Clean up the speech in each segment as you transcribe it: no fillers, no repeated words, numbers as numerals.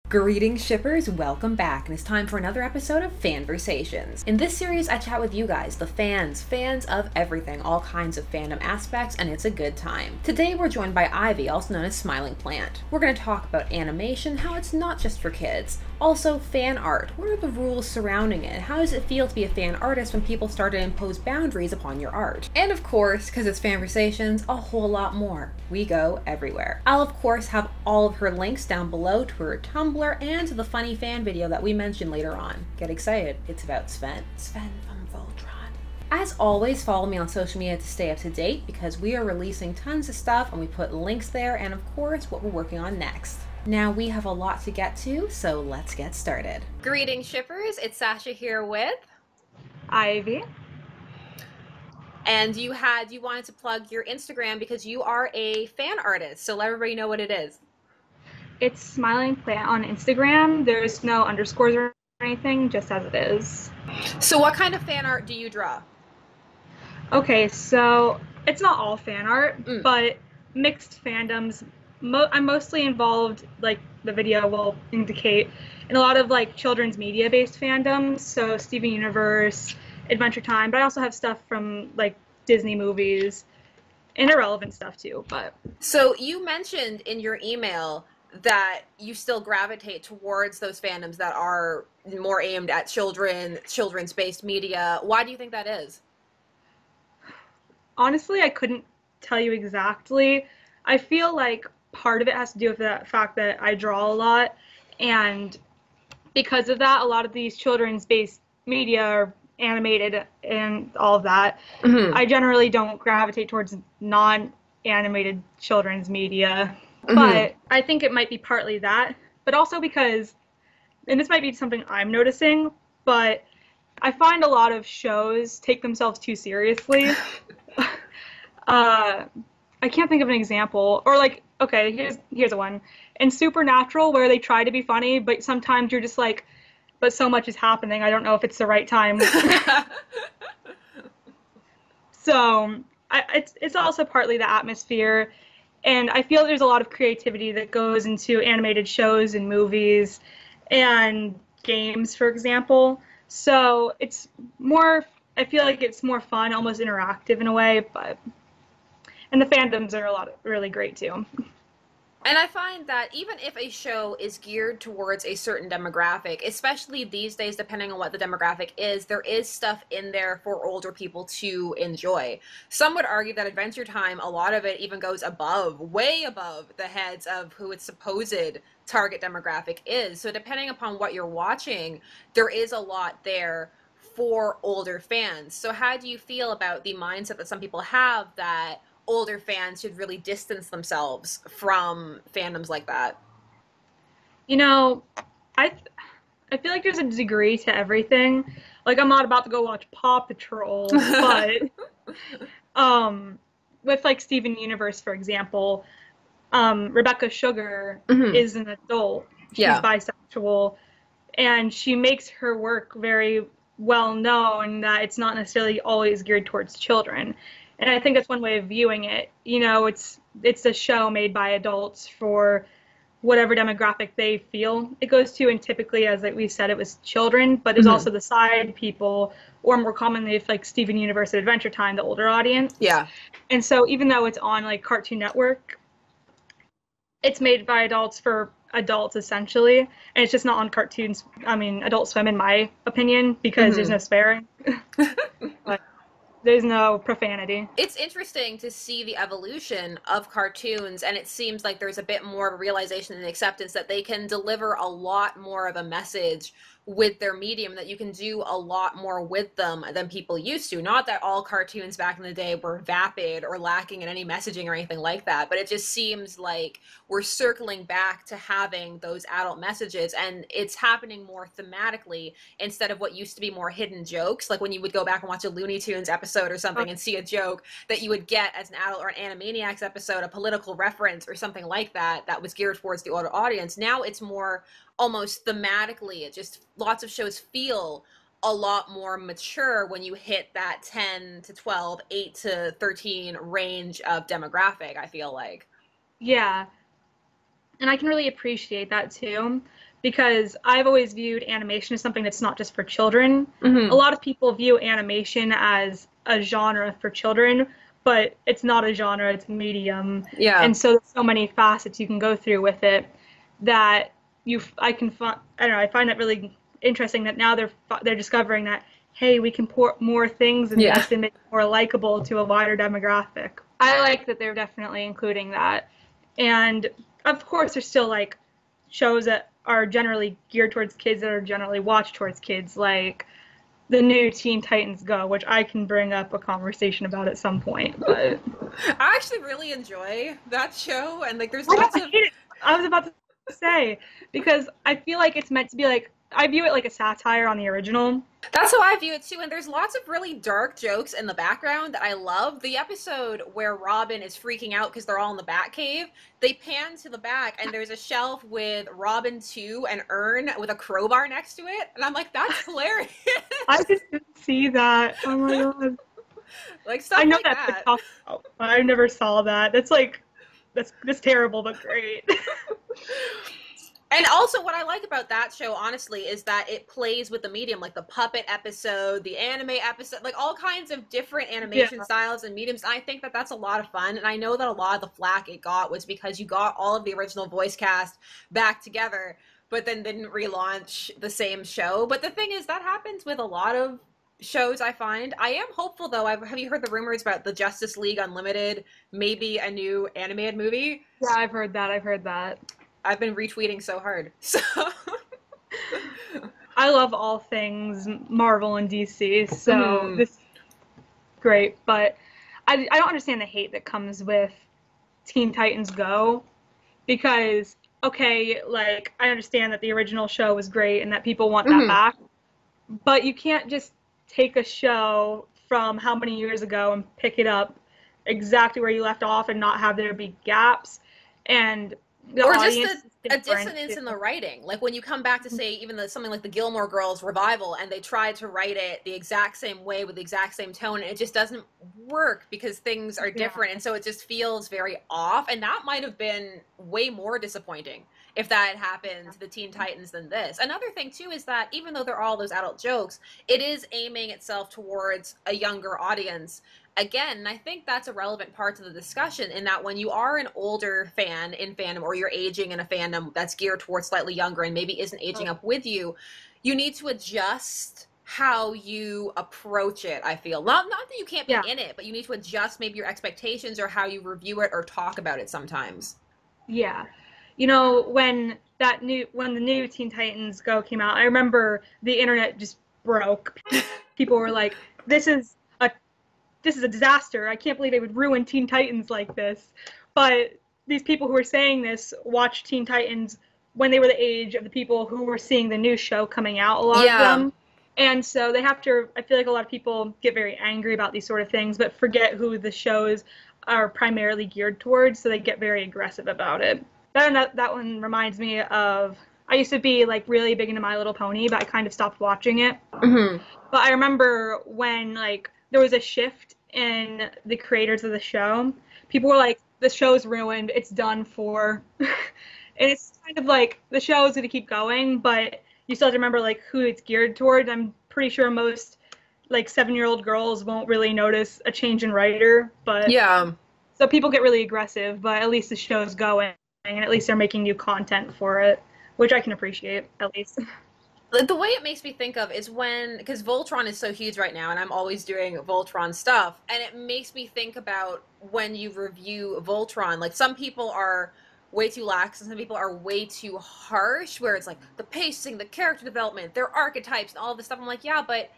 Greetings shippers, welcome back, and it's time for another episode of Fanversations. In this series, I chat with you guys, the fans of everything, all kinds of fandom aspects, and it's a good time. Today we're joined by Ivy, also known as Smiling Plant. We're going to talk about animation, how it's not just for kids. Also, fan art. What are the rules surrounding it? How does it feel to be a fan artist when people start to impose boundaries upon your art? And of course, because it's Fanversations, a whole lot more. We go everywhere. I'll of course have all of her links down below to her Tumblr and to the funny fan video that we mentioned later on. Get excited, it's about Sven. Sven from Voltron. As always, follow me on social media to stay up to date because we are releasing tons of stuff and we put links there and of course what we're working on next. Now we have a lot to get to, so let's get started. Greetings shippers, it's Sasha here with Ivy. And you wanted to plug your Instagram because you are a fan artist, so let everybody know what it is. It's Smiling Plant on Instagram. There's no underscores or anything, just as it is. So what kind of fan art do you draw? Okay, so it's not all fan art, but mixed fandoms. I'm mostly involved, like the video will indicate, in a lot of like children's media-based fandoms. So Steven Universe, Adventure Time, but I also have stuff from like Disney movies and irrelevant stuff too. But so you mentioned in your email that you still gravitate towards those fandoms that are more aimed at children's based media. Why do you think that is? Honestly, I couldn't tell you exactly. I feel like part of it has to do with the fact that I draw a lot, and because of that, a lot of these children's based media are animated and all of that. I generally don't gravitate towards non-animated children's media. But I think it might be partly that, but also because, and this might be something I'm noticing, but I find a lot of shows take themselves too seriously. I can't think of an example, or like, okay, here's a one. In Supernatural, where they try to be funny, but sometimes you're just like, but so much is happening, I don't know if it's the right time. So it's also partly the atmosphere. And I feel there's a lot of creativity that goes into animated shows and movies and games, for example. So it's more, I feel like it's more fun, almost interactive in a way, and the fandoms are really great too. And I find that even if a show is geared towards a certain demographic, especially these days, depending on what the demographic is, there is stuff in there for older people to enjoy. Some would argue that Adventure Time, a lot of it even goes above, way above the heads of who its supposed target demographic is. So depending upon what you're watching, there is a lot there for older fans. So how do you feel about the mindset that some people have that older fans should really distance themselves from fandoms like that? You know, I feel like there's a degree to everything. Like, I'm not about to go watch Paw Patrol, but with like Steven Universe, for example, Rebecca Sugar is an adult. She's bisexual, and she makes her work very well known that it's not necessarily always geared towards children. And I think that's one way of viewing it. You know, it's a show made by adults for whatever demographic they feel it goes to. And typically, as like we said, it was children, but there's also the side people, or more commonly, if like Steven Universe and Adventure Time, the older audience. Yeah. And so even though it's on like Cartoon Network, it's made by adults for adults essentially. And it's just not on Adult Swim in my opinion, because there's no swearing. But there's no profanity. It's interesting to see the evolution of cartoons, and it seems like there's a bit more of a realization and acceptance that they can deliver a lot more of a message with their medium, that you can do a lot more with them than people used to. Not that all cartoons back in the day were vapid or lacking in any messaging or anything like that, but it just seems like we're circling back to having those adult messages, and it's happening more thematically instead of what used to be more hidden jokes. Like when you would go back and watch a Looney Tunes episode or something and see a joke that you would get as an adult, or an Animaniacs episode, a political reference or something like that that was geared towards the older audience. Now it's more almost thematically. It just, lots of shows feel a lot more mature when you hit that 10 to 12, 8 to 13 range of demographic, I feel like. Yeah. And I can really appreciate that too. because I've always viewed animation as something that's not just for children. Mm-hmm. A lot of people view animation as a genre for children, but it's not a genre, it's a medium. Yeah. And so there's so many facets you can go through with it that I don't know, I find that really interesting that now they're discovering that, hey, we can put more things in this and make it more likable to a wider demographic. I like that they're definitely including that. And of course, there's still like shows that are generally geared towards kids that are generally watched towards kids, like the new Teen Titans Go, which I can bring up a conversation about at some point. But I actually really enjoy that show, and like there's lots of. I was about to say, because I feel like it's meant to be like, I view it like a satire on the original. That's how I view it too, and there's lots of really dark jokes in the background that I love. The episode where Robin is freaking out because they're all in the Batcave, they pan to the back and there's a shelf with Robin 2 and Urn with a crowbar next to it, and I'm like, that's hilarious. I just didn't see that. Oh my god. Like stuff I know like that. that. I never saw that. That's terrible, but great. And also what I like about that show, honestly, is that it plays with the medium, like the puppet episode, the anime episode, like all kinds of different animation styles and mediums. And I think that that's a lot of fun. And I know that a lot of the flack it got was because you got all of the original voice cast back together, but then didn't relaunch the same show. But the thing is, that happens with a lot of shows, I find. I am hopeful, though. Have you heard the rumors about the Justice League Unlimited, maybe a new animated movie? Yeah, I've heard that. I've been retweeting so hard. So I love all things Marvel and DC, so this is great. But I don't understand the hate that comes with Teen Titans Go, because, okay, like, I understand that the original show was great and that people want that back, but you can't just take a show from how many years ago and pick it up exactly where you left off and not have there be gaps. And or just a dissonance in the writing. Like when you come back to say even something like the Gilmore Girls revival, and they tried to write it the exact same way with the exact same tone, and it just doesn't work because things are different, and so it just feels very off. And that might have been way more disappointing if that had happened to the Teen Titans than this. Another thing too is that even though there are all those adult jokes, it is aiming itself towards a younger audience. Again, I think that's a relevant part to the discussion, in that when you are an older fan in fandom, or you're aging in a fandom that's geared towards slightly younger and maybe isn't aging up with you, you need to adjust how you approach it, I feel. Not that you can't be in it, but you need to adjust maybe your expectations or how you review it or talk about it sometimes. Yeah. You know, when the new Teen Titans Go came out, I remember the internet just broke. People were like, this is a disaster. I can't believe they would ruin Teen Titans like this. But these people who were saying this watched Teen Titans when they were the age of the people who were seeing the new show coming out, a lot of them. And so they have to, I feel like a lot of people get very angry about these sort of things, but forget who the shows are primarily geared towards, so they get very aggressive about it. That one reminds me of, I used to be like really big into My Little Pony, but I kind of stopped watching it. But I remember when like there was a shift in the creators of the show. People were like, the show's ruined, it's done for. And it's kind of like, the show is going to keep going, but you still have to remember like who it's geared toward. I'm pretty sure most like 7-year-old girls won't really notice a change in writer, but so people get really aggressive, but at least the show's going, and at least they're making new content for it, which I can appreciate, at least. The way it makes me think of is because Voltron is so huge right now, and I'm always doing Voltron stuff, and it makes me think about when you review Voltron, like some people are way too lax and some people are way too harsh, where it's like the pacing, the character development, their archetypes, and all this stuff. I'm like, yeah, but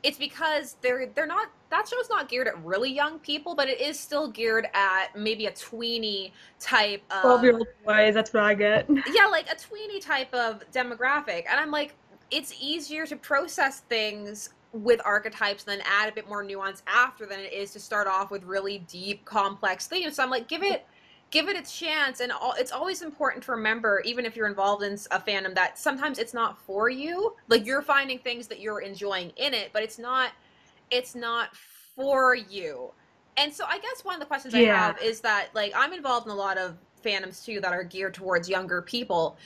it's because they're not, that show's not geared at really young people, but it is still geared at maybe a tweeny type of 12-year-old boys, that's what I get. Yeah, like a tweeny type of demographic. And I'm like, it's easier to process things with archetypes and then add a bit more nuance after than it is to start off with really deep, complex themes. So I'm like, give it a chance. And it's always important to remember, even if you're involved in a fandom, that sometimes it's not for you. Like, you're finding things that you're enjoying in it, but it's not for you. And so I guess one of the questions I have is that, like, I'm involved in a lot of fandoms too that are geared towards younger people.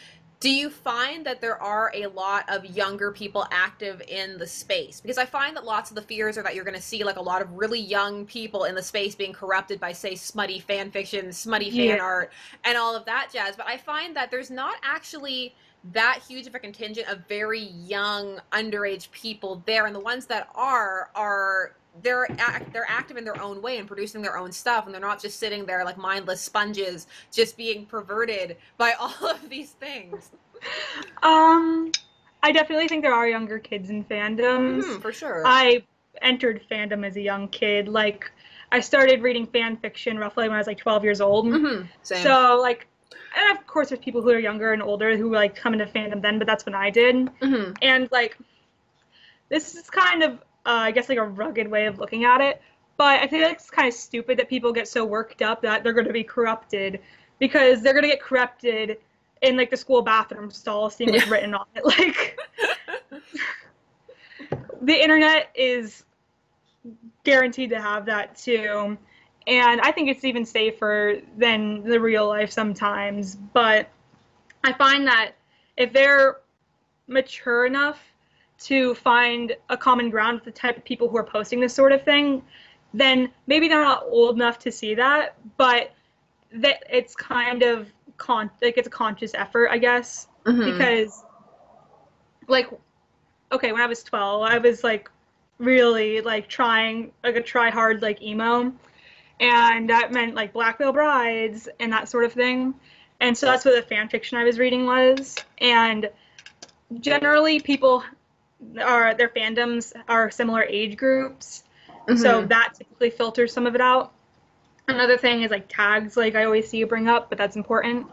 Do you find that there are a lot of younger people active in the space? Because I find that lots of the fears are that you're going to see like a lot of really young people in the space being corrupted by, say, smutty fan fiction, smutty fan art, and all of that jazz. But I find that there's not actually that huge of a contingent of very young, underage people there, and the ones that are they're active in their own way and producing their own stuff, and they're not just sitting there like mindless sponges just being perverted by all of these things. I definitely think there are younger kids in fandoms. For sure. I entered fandom as a young kid. Like, I started reading fan fiction roughly when I was like 12 years old. Same. So like, and of course there's people who are younger and older who like come into fandom then, but that's when I did. And like, this is kind of I guess like a rugged way of looking at it, but I think it's kind of stupid that people get so worked up that they're going to be corrupted, because they're going to get corrupted in like the school bathroom stall seeing what's written on it. Like, the internet is guaranteed to have that too, and I think it's even safer than the real life sometimes. But I find that if they're mature enough to find a common ground with the type of people who are posting this sort of thing, then maybe they're not old enough to see that, but that it's kind of it's a conscious effort, I guess. Because like, okay, when I was 12, I was like really like trying like a try hard like emo, and that meant like Black Veil Brides and that sort of thing. And so that's what the fan fiction I was reading was. And generally people their fandoms are similar age groups, so that typically filters some of it out. Another thing is like tags, like I always see you bring up, but that's important.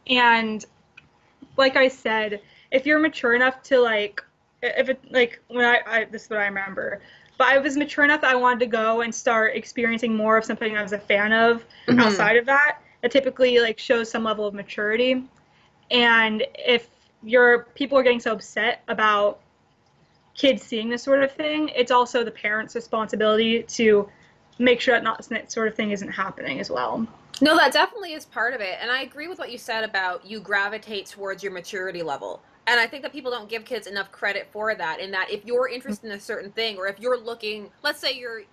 And like I said, if you're mature enough to like, if it like when I this is what I remember, but I was mature enough that I wanted to go and start experiencing more of something I was a fan of outside of that. It typically like shows some level of maturity. And if people are getting so upset about kids seeing this sort of thing, it's also the parents' responsibility to make sure that sort of thing isn't happening as well. No, that definitely is part of it. And I agree with what you said about you gravitate towards your maturity level. And I think that people don't give kids enough credit for that, in that if you're interested in a certain thing, or if you're looking, let's say you're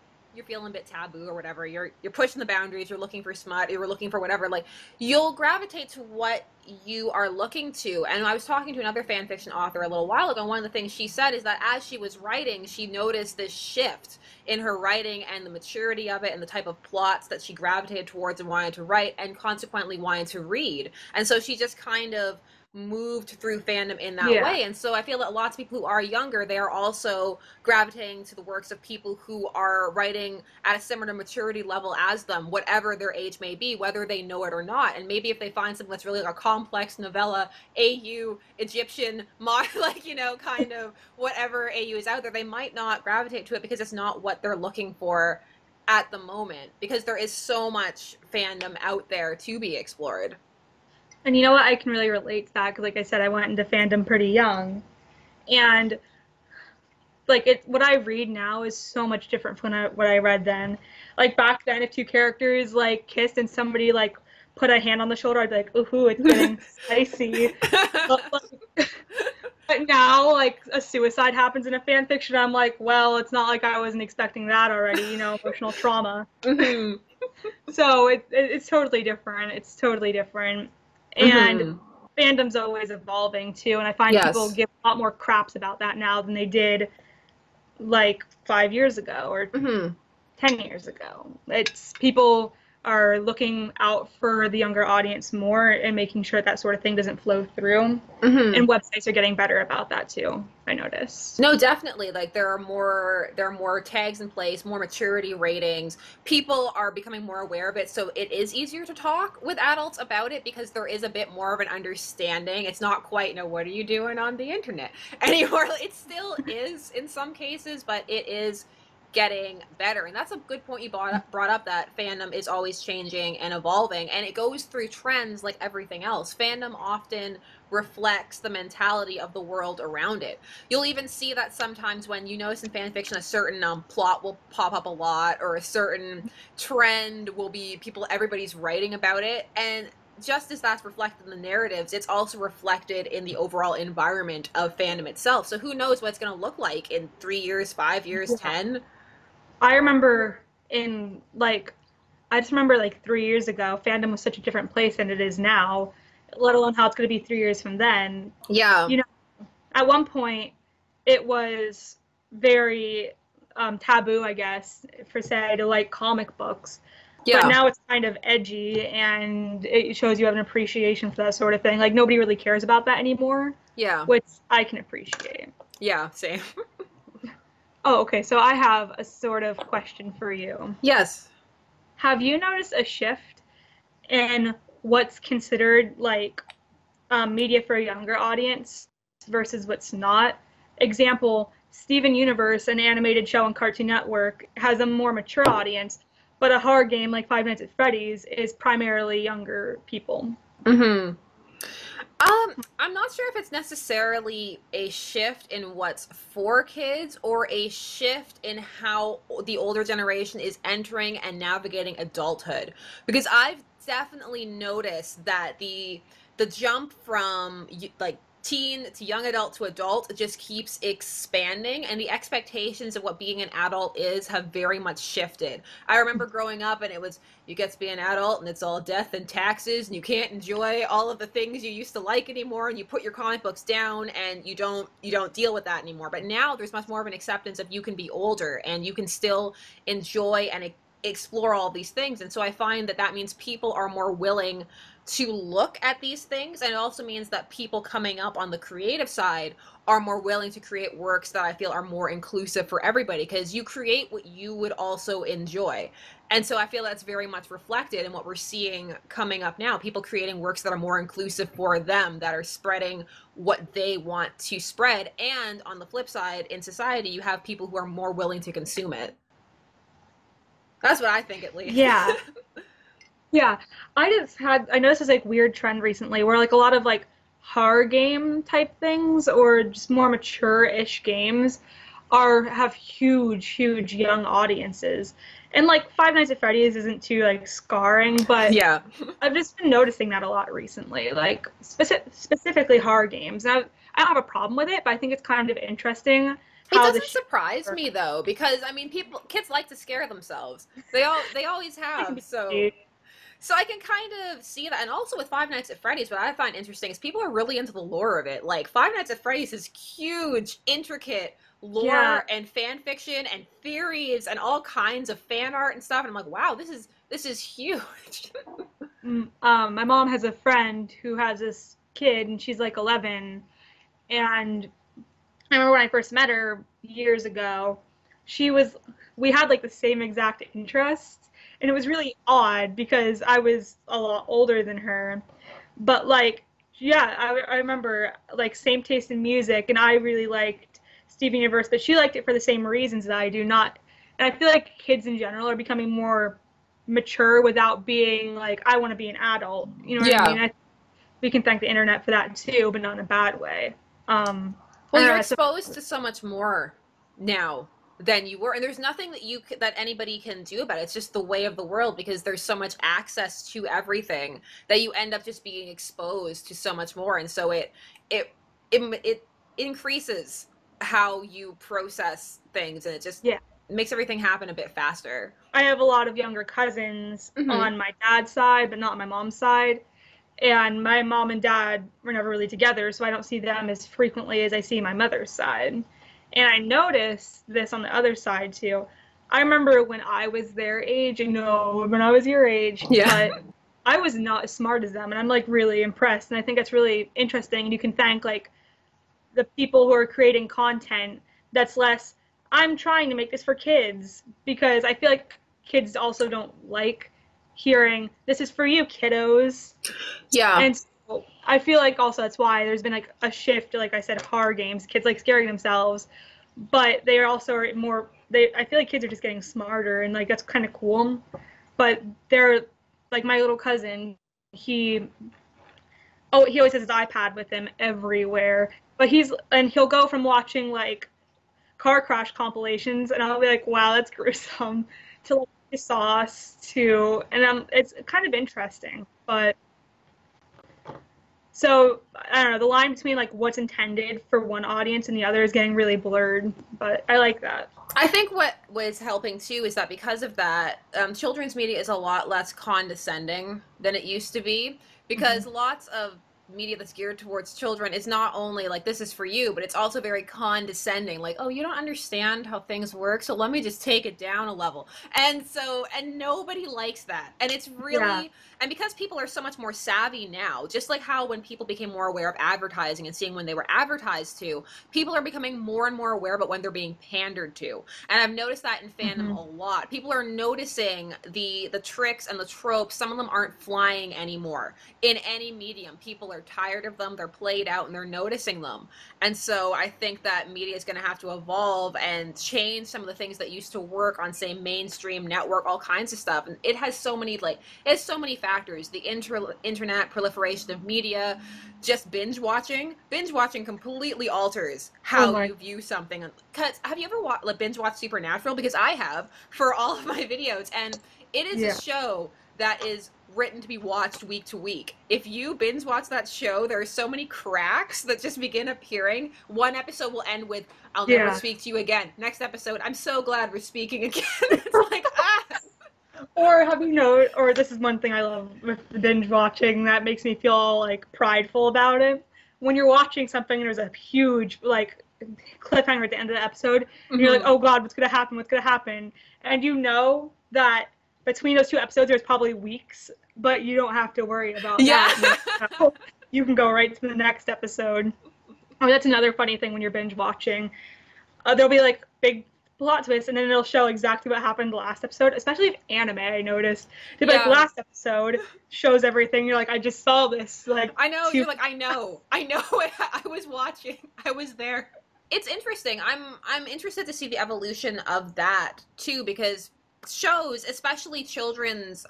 feeling a bit taboo or whatever, you're pushing the boundaries, you're looking for smut, you're looking for whatever, like, you'll gravitate to what you are looking to. And I was talking to another fan fiction author a little while ago, and one of the things she said is that as she was writing, she noticed this shift in her writing and the maturity of it and the type of plots that she gravitated towards and wanted to write, and consequently wanted to read. And so she just kind of moved through fandom in that way. And so I feel that lots of people who are younger, they are also gravitating to the works of people who are writing at a similar maturity level as them, whatever their age may be, whether they know it or not. And maybe if they find something that's really like a complex novella, AU, Egyptian, like, you know, kind of whatever AU is out there, they might not gravitate to it because it's not what they're looking for at the moment, because there is so much fandom out there to be explored. And you know what? I can really relate to that, because like I said, I went into fandom pretty young. And like what I read now is so much different from what I read then. Like back then, if two characters like kissed and somebody like put a hand on the shoulder, I'd be like, ooh, it's getting spicy. But now, like, a suicide happens in a fan fiction, I'm like, well, it's not like I wasn't expecting that already, you know, emotional trauma. So it's totally different. It's totally different. And fandom's always evolving too, and I find people give a lot more craps about that now than they did like 5 years ago or 10 years ago. It's people are looking out for the younger audience more and making sure that sort of thing doesn't flow through. And websites are getting better about that too, I notice. No, definitely. Like there are more tags in place, more maturity ratings. People are becoming more aware of it, so it is easier to talk with adults about it because there is a bit more of an understanding. It's not quite, you know, what are you doing on the internet anymore. It still is in some cases, but it is getting better. And that's a good point you brought up, that fandom is always changing and evolving, and it goes through trends like everything else. Fandom often reflects the mentality of the world around it. You'll even see that sometimes when you notice in fan fiction a certain plot will pop up a lot, or a certain trend will be everybody's writing about it, and just as that's reflected in the narratives, it's also reflected in the overall environment of fandom itself. So who knows what it's going to look like in 3 years, 5 years, 10? I remember I just remember like 3 years ago, fandom was such a different place than it is now, let alone how it's going to be 3 years from then. Yeah. You know, at one point, it was very taboo, I guess, for say, to like comic books. Yeah. But now it's kind of edgy, and it shows you have an appreciation for that sort of thing. Like, nobody really cares about that anymore. Yeah. Which I can appreciate. Yeah, same. Oh, okay. So I have a sort of question for you. Yes. Have you noticed a shift in what's considered like media for a younger audience versus what's not? Example, Steven Universe, an animated show on Cartoon Network, has a more mature audience, but a horror game like Five Nights at Freddy's is primarily younger people. Mm-hmm. I'm not sure if it's necessarily a shift in what's for kids or a shift in how the older generation is entering and navigating adulthood. Because I've definitely noticed that the jump from like teen to young adult to adult just keeps expanding, and the expectations of what being an adult is have very much shifted. I remember growing up and it was, you get to be an adult and it's all death and taxes and you can't enjoy all of the things you used to like anymore, and you put your comic books down and you don't deal with that anymore. But now there's much more of an acceptance of you can be older and you can still enjoy and explore all these things. And so I find that means people are more willing to look at these things, and it also means that people coming up on the creative side are more willing to create works that I feel are more inclusive for everybody, because you create what you would also enjoy. And so I feel that's very much reflected in what we're seeing coming up now, people creating works that are more inclusive for them, that are spreading what they want to spread. And on the flip side, in society, you have people who are more willing to consume it. That's what I think, at least. Yeah. Yeah. I noticed this like weird trend recently where like a lot of like horror game type things or just more mature-ish games have huge young audiences. And like Five Nights at Freddy's isn't too like scarring, but Yeah. I've just been noticing that a lot recently, like specifically horror games. And I don't have a problem with it, but I think it's kind of interesting. It doesn't surprise me though, because I mean, kids like to scare themselves. They always have. So I can kind of see that. And also with Five Nights at Freddy's, what I find interesting is people are really into the lore of it. Like, Five Nights at Freddy's is huge, intricate lore and fan fiction and theories and all kinds of fan art and stuff. And I'm like, wow, this is huge. My mom has a friend who has this kid, and she's like 11. And I remember when I first met her years ago, we had like the same exact interests. And it was really odd because I was a lot older than her. But like, yeah, I remember like same taste in music, and I really liked Steven Universe, but she liked it for the same reasons that I do not. And I feel like kids in general are becoming more mature without being like, I want to be an adult. You know what I mean? We can thank the internet for that too, but not in a bad way. Well, you're exposed to so much more now than you were, and there's nothing that anybody can do about it. It's just the way of the world, because there's so much access to everything that you end up just being exposed to so much more, and so it increases how you process things, and it just makes everything happen a bit faster. I have a lot of younger cousins on my dad's side, but not on my mom's side. And my mom and dad were never really together, so I don't see them as frequently as I see my mother's side. And I noticed this on the other side too. I remember when I was their age, when I was your age, but I was not as smart as them, and I'm like really impressed. And I think that's really interesting. And you can thank like the people who are creating content that's less, I'm trying to make this for kids, because I feel like kids also don't like hearing, this is for you, kiddos. Yeah. And so I feel like also that's why there's been like a shift, like I said, horror games, kids like scaring themselves, but they are also more, I feel like kids are just getting smarter, and like that's kind of cool. But they're like my little cousin, he always has his iPad with him everywhere, but he'll go from watching like car crash compilations, and I'll be like, wow, that's gruesome, to like sauce to, and it's kind of interesting. But So I don't know, the line between like what's intended for one audience and the other is getting really blurred, but I like that. I think what was helping too is that because of that, children's media is a lot less condescending than it used to be, because lots of media that's geared towards children is not only like this is for you, but it's also very condescending, like, oh, you don't understand how things work, so let me just take it down a level. And nobody likes that. And it's really, and because people are so much more savvy now, just like how when people became more aware of advertising and seeing when they were advertised to, people are becoming more and more aware about when they're being pandered to. And I've noticed that in fandom a lot. People are noticing the tricks and the tropes. Some of them aren't flying anymore in any medium. People are tired of them, they're played out, and they're noticing them. And so I think that media is going to have to evolve and change some of the things that used to work on, say, mainstream network, all kinds of stuff. And it has so many, like, it has so many factors. The internet proliferation of media, just binge watching completely alters how you view something. Because have you ever binge watched Supernatural? Because I have, for all of my videos, and it is a show that is written to be watched week to week. If you binge watch that show, there are so many cracks that just begin appearing. One episode will end with, I'll never speak to you again. Next episode, I'm so glad we're speaking again. It's like, Or have you know, or this is one thing I love with the binge watching that makes me feel all, like, prideful about it. When you're watching something and there's a huge, like, cliffhanger at the end of the episode, and you're like, oh God, what's going to happen? What's going to happen? And you know that between those two episodes, there's probably weeks, but you don't have to worry about that. You can go right to the next episode. Oh, that's another funny thing when you're binge watching. There'll be like big plot twists, and then it'll show exactly what happened last episode. Especially if anime, I noticed. They'll be like, last episode shows everything. You're like, I just saw this. Like, I know. You're like, I know. I was watching. I was there. It's interesting. I'm interested to see the evolution of that too, because shows, especially children's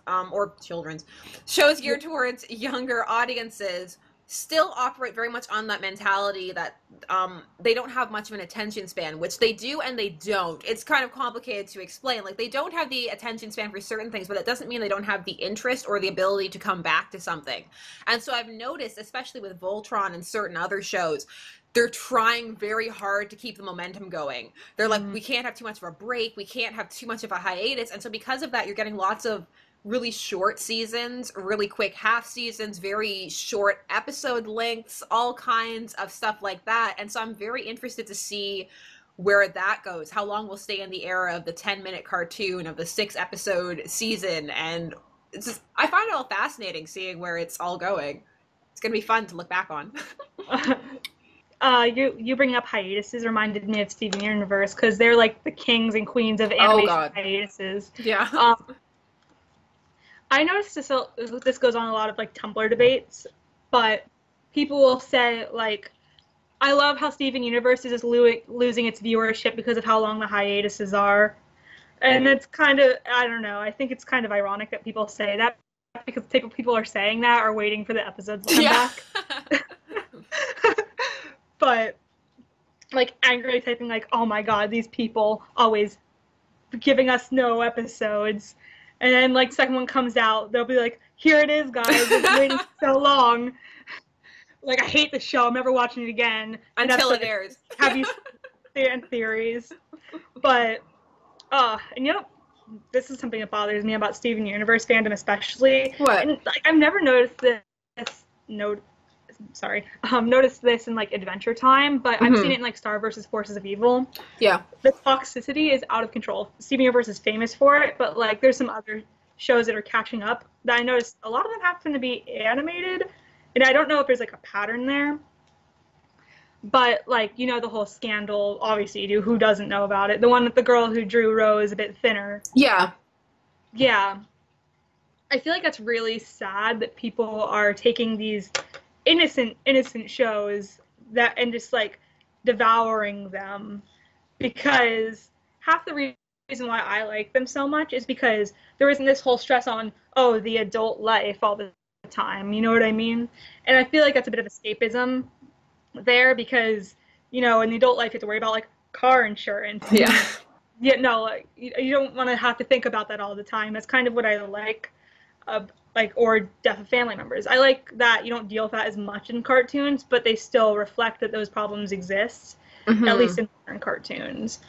shows geared towards younger audiences, still operate very much on that mentality that they don't have much of an attention span, which they do and they don't. It's kind of complicated to explain. Like, they don't have the attention span for certain things, but that doesn't mean they don't have the interest or the ability to come back to something. And so I've noticed, especially with Voltron and certain other shows, they're trying very hard to keep the momentum going. They're like, we can't have too much of a break. We can't have too much of a hiatus. And so because of that, you're getting lots of really short seasons, really quick half seasons, very short episode lengths, all kinds of stuff like that. And so I'm very interested to see where that goes, how long we'll stay in the era of the 10-minute cartoon, of the 6-episode season. And it's just, I find it all fascinating seeing where it's all going. It's going to be fun to look back on. You bringing up hiatuses reminded me of Steven Universe, because they're like the kings and queens of animation hiatuses. Yeah. I noticed this goes on a lot of like Tumblr debates, but people will say like, I love how Steven Universe is just losing its viewership because of how long the hiatuses are. And it's kind of, I don't know, I think it's kind of ironic that people say that, because people are saying that are waiting for the episodes to come back. But, like, angrily typing, like, oh my God, these people always giving us no episodes. And then, like, second one comes out, they'll be like, here it is, guys, it's waiting so long. Like, I hate the show, I'm never watching it again. Until it airs. Have you seen theories? But, and you know, this is something that bothers me about Steven Universe fandom especially. What? And, like, I've never noticed noticed this in like Adventure Time, but I've seen it in like Star vs. Forces of Evil. Yeah. The toxicity is out of control. Steven Universe is famous for it, but like there's some other shows that are catching up that I noticed a lot of them happen to be animated, and I don't know if there's like a pattern there. But like, you know, the whole scandal, obviously you do, who doesn't know about it? The one with the girl who drew Rose a bit thinner. Yeah. Yeah. I feel like that's really sad that people are taking these innocent shows that and just like devouring them, because half the reason why I like them so much is because there isn't this whole stress on, oh, the adult life all the time, you know what I mean? And I feel like that's a bit of escapism there, because, you know, in the adult life you have to worry about like car insurance. Like, you don't want to have to think about that all the time. That's kind of what I like like, or death of family members. I like that you don't deal with that as much in cartoons, but they still reflect that those problems exist, at least in modern cartoons.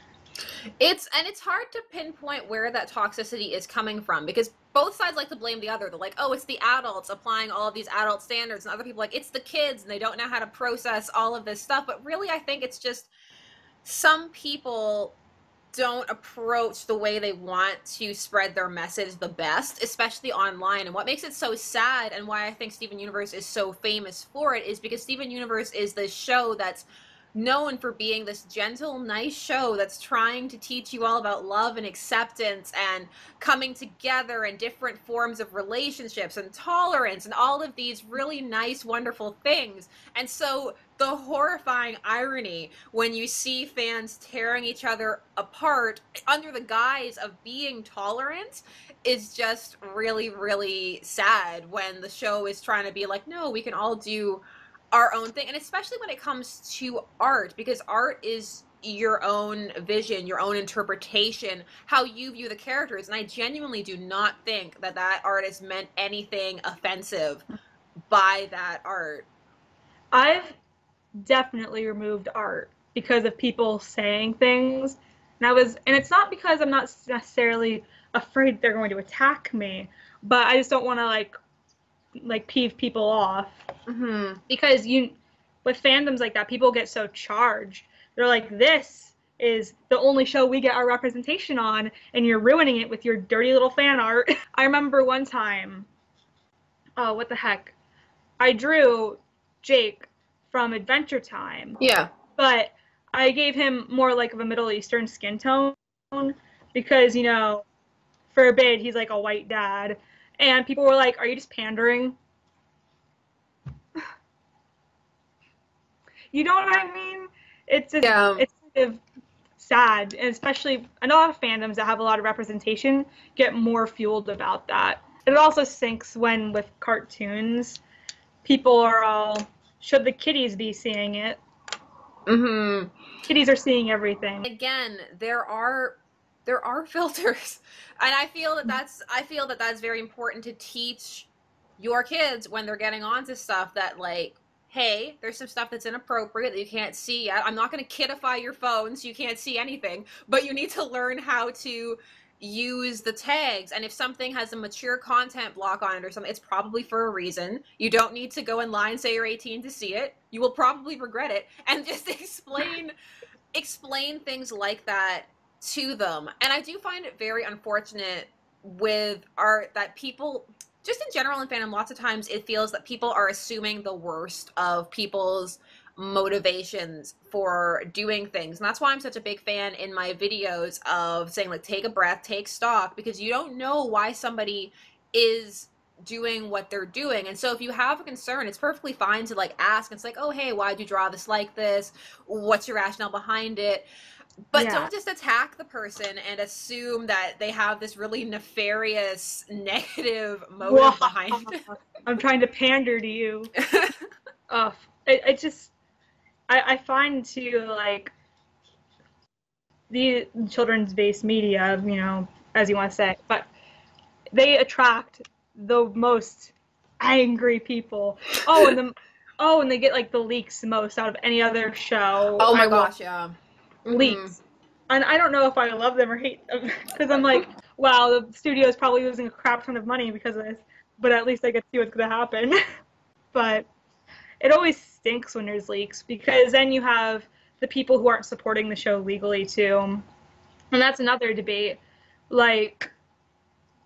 It's hard to pinpoint where that toxicity is coming from, because both sides like to blame the other. They're like, oh, it's the adults applying all of these adult standards, and other people like, it's the kids and they don't know how to process all of this stuff. But really, I think it's just some people don't approach the way they want to spread their message the best, especially online. And what makes it so sad, and why I think Steven Universe is so famous for it, is because Steven Universe is this show that's known for being this gentle, nice show that's trying to teach you all about love and acceptance and coming together and different forms of relationships and tolerance and all of these really nice, wonderful things. And so the horrifying irony when you see fans tearing each other apart under the guise of being tolerant is just really, really sad, when the show is trying to be like, no, we can all do our own thing. And especially when it comes to art, because art is your own vision, your own interpretation, how you view the characters. And I genuinely do not think that that artist meant anything offensive by that art. I've definitely removed art because of people saying things. And it's not because I'm not necessarily afraid they're going to attack me, but I just don't want to like peeve people off. Because with fandoms like that, people get so charged. They're like, this is the only show we get our representation on, and you're ruining it with your dirty little fan art. I remember one time, oh, what the heck, I drew Jake from Adventure Time. Yeah. But I gave him more like of a Middle Eastern skin tone, because, you know, for a bit, he's like a white dad. And people were like, are you just pandering? You know what I mean? It's just, it's kind of sad. And especially, I know a lot of fandoms that have a lot of representation get more fueled about that. It also sinks when, with cartoons, people are all, should the kiddies be seeing it? Kiddies are seeing everything. Again, there are filters, and I feel that that's very important to teach your kids when they're getting onto stuff, that like, hey, there's some stuff that's inappropriate that you can't see yet. I'm not going to kidify your phone so you can't see anything, but you need to learn how to use the tags. And if something has a mature content block on it or something, it's probably for a reason. You don't need to go in line and say you're 18 to see it. You will probably regret it. And just explain things like that to them. And I do find it very unfortunate with art that people, just in general in fandom, lots of times it feels that people are assuming the worst of people's motivations for doing things. And that's why I'm such a big fan in my videos of saying, like, take a breath, take stock, because you don't know why somebody is doing what they're doing. And so if you have a concern, it's perfectly fine to like ask. It's like, oh, hey, why'd you draw this like this? What's your rationale behind it? But don't just attack the person and assume that they have this really nefarious, negative motive behind it. I'm trying to pander to you. I find too, like, the children's based media, you know, as you want to say, but they attract the most angry people. And they get like the leaks most out of any other show. Oh my gosh, yeah. Leaks. And I don't know if I love them or hate them, because I'm like, wow, the studio is probably losing a crap ton of money because of this, but at least I get to see what's going to happen. But it always stinks when there's leaks, because then you have the people who aren't supporting the show legally too. And that's another debate. Like,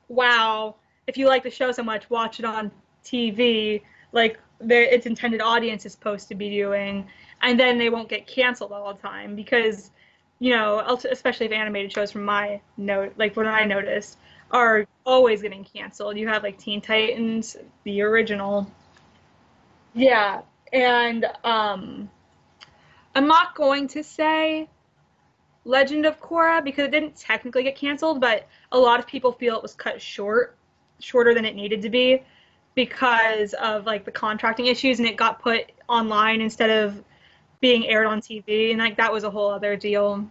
wow, if you like the show so much, watch it on TV, like its intended audience is supposed to be doing, and then they won't get canceled all the time, because, you know, especially if animated shows from my note, like what I noticed, are always getting canceled. You have like Teen Titans, the original. Yeah, and I'm not going to say Legend of Korra, because it didn't technically get canceled, but a lot of people feel it was cut shorter than it needed to be, because of like the contracting issues, and it got put online instead of being aired on TV, and like that was a whole other deal.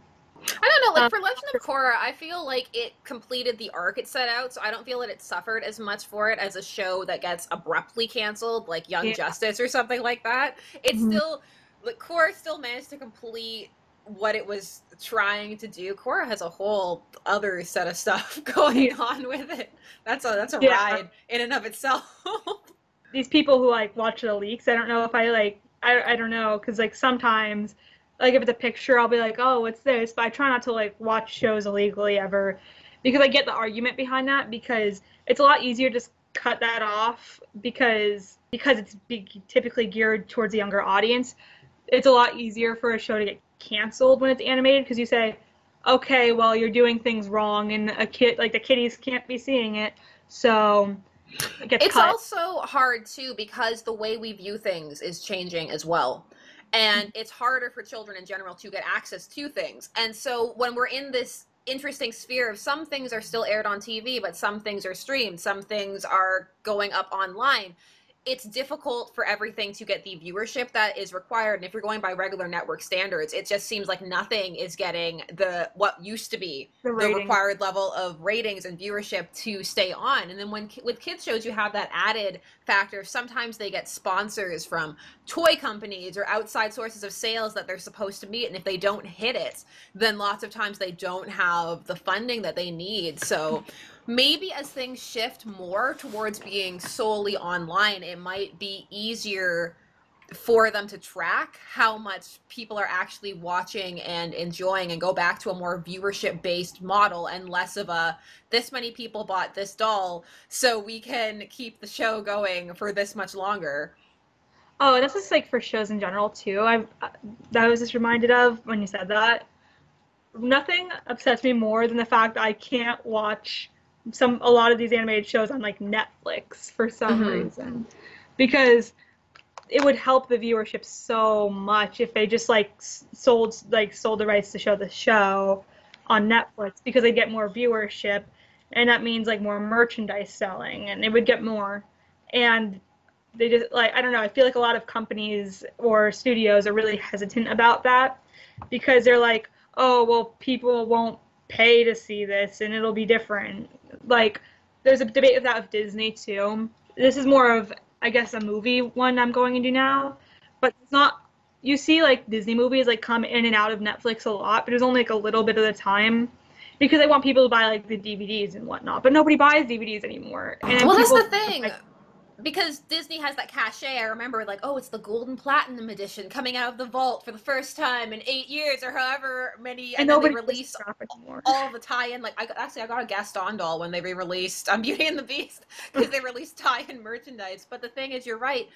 I don't know, like for Legend of Korra, I feel like it completed the arc it set out, so I don't feel that it suffered as much for it as a show that gets abruptly canceled, like Young Justice or something like that. It's still, like, Korra still managed to complete what it was trying to do. Korra has a whole other set of stuff going on with it. That's a ride in and of itself. These people who like watch the leaks, I don't know if I don't know, because like sometimes like if it's a picture, I'll be like, oh, what's this? But I try not to like watch shows illegally ever, because I get the argument behind that, because it's a lot easier to just cut that off, because it's typically geared towards a younger audience. It's a lot easier for a show to get canceled when it's animated, because you say, okay, well, you're doing things wrong, and a kid, like the kiddies can't be seeing it, so it gets it's cut. Also hard too, because the way we view things is changing as well. And it's harder for children in general to get access to things. And so when we're in this interesting sphere of some things are still aired on TV, but some things are streamed, some things are going up online, it's difficult for everything to get the viewership that is required. And if you're going by regular network standards, it just seems like nothing is getting what used to be the required level of ratings and viewership to stay on. And then with kids shows, you have that added factor. Sometimes they get sponsors from toy companies or outside sources of sales that they're supposed to meet. And if they don't hit it, then lots of times they don't have the funding that they need. So maybe as things shift more towards being solely online, it might be easier for them to track how much people are actually watching and enjoying, and go back to a more viewership-based model and less of a, this many people bought this doll, so we can keep the show going for this much longer. Oh, and that's just like for shows in general too. That was just reminded of when you said that. Nothing upsets me more than the fact that I can't watch a lot of these animated shows on like Netflix for some reason, because it would help the viewership so much if they just like sold the rights to show the show on Netflix, because they get more viewership, and that means like more merchandise selling, and they would get more. And they just, like, I don't know, I feel like a lot of companies or studios are really hesitant about that, because they're like, oh, well, people won't pay to see this and it'll be different. Like, there's a debate with that with Disney too. This is more of, I guess, a movie one I'm going into now, but it's not, you see like Disney movies like come in and out of Netflix a lot, but it's only like a little bit of the time, because they want people to buy like the DVDs and whatnot, but nobody buys DVDs anymore. And well, that's the thing. Because Disney has that cachet. I remember, like, oh, it's the Golden Platinum edition coming out of the vault for the first time in 8 years, or however many, and then they release all the tie-in. Like, I got a Gaston doll when they re-released Beauty and the Beast, because they released tie-in merchandise. But the thing is, you're right,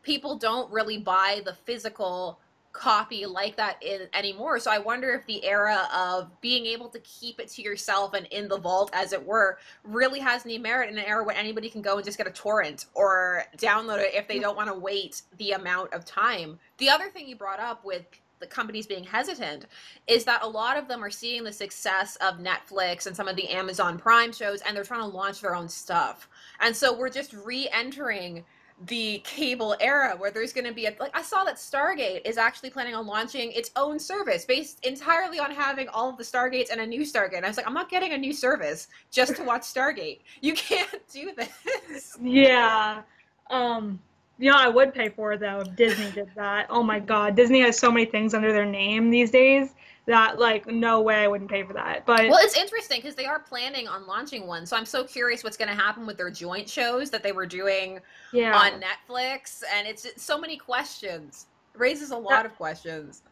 people don't really buy the physical copy like that anymore. So I wonder if the era of being able to keep it to yourself and in the vault, as it were, really has any merit in an era where anybody can go and just get a torrent or download it if they don't want to wait the amount of time. The other thing you brought up with the companies being hesitant is that a lot of them are seeing the success of Netflix and some of the Amazon Prime shows, and they're trying to launch their own stuff. And so we're just re-entering the cable era, where there's going to be like, I saw that Stargate is actually planning on launching its own service based entirely on having all of the Stargates and a new Stargate. And I was like, I'm not getting a new service just to watch Stargate. You can't do this. Yeah. I would pay for it though if Disney did that. Oh my God, Disney has so many things under their name these days that, like, no way I wouldn't pay for that. But well, it's interesting because they are planning on launching one, so I'm so curious what's going to happen with their joint shows that they were doing on Netflix, and it's so many questions. It raises a lot of questions.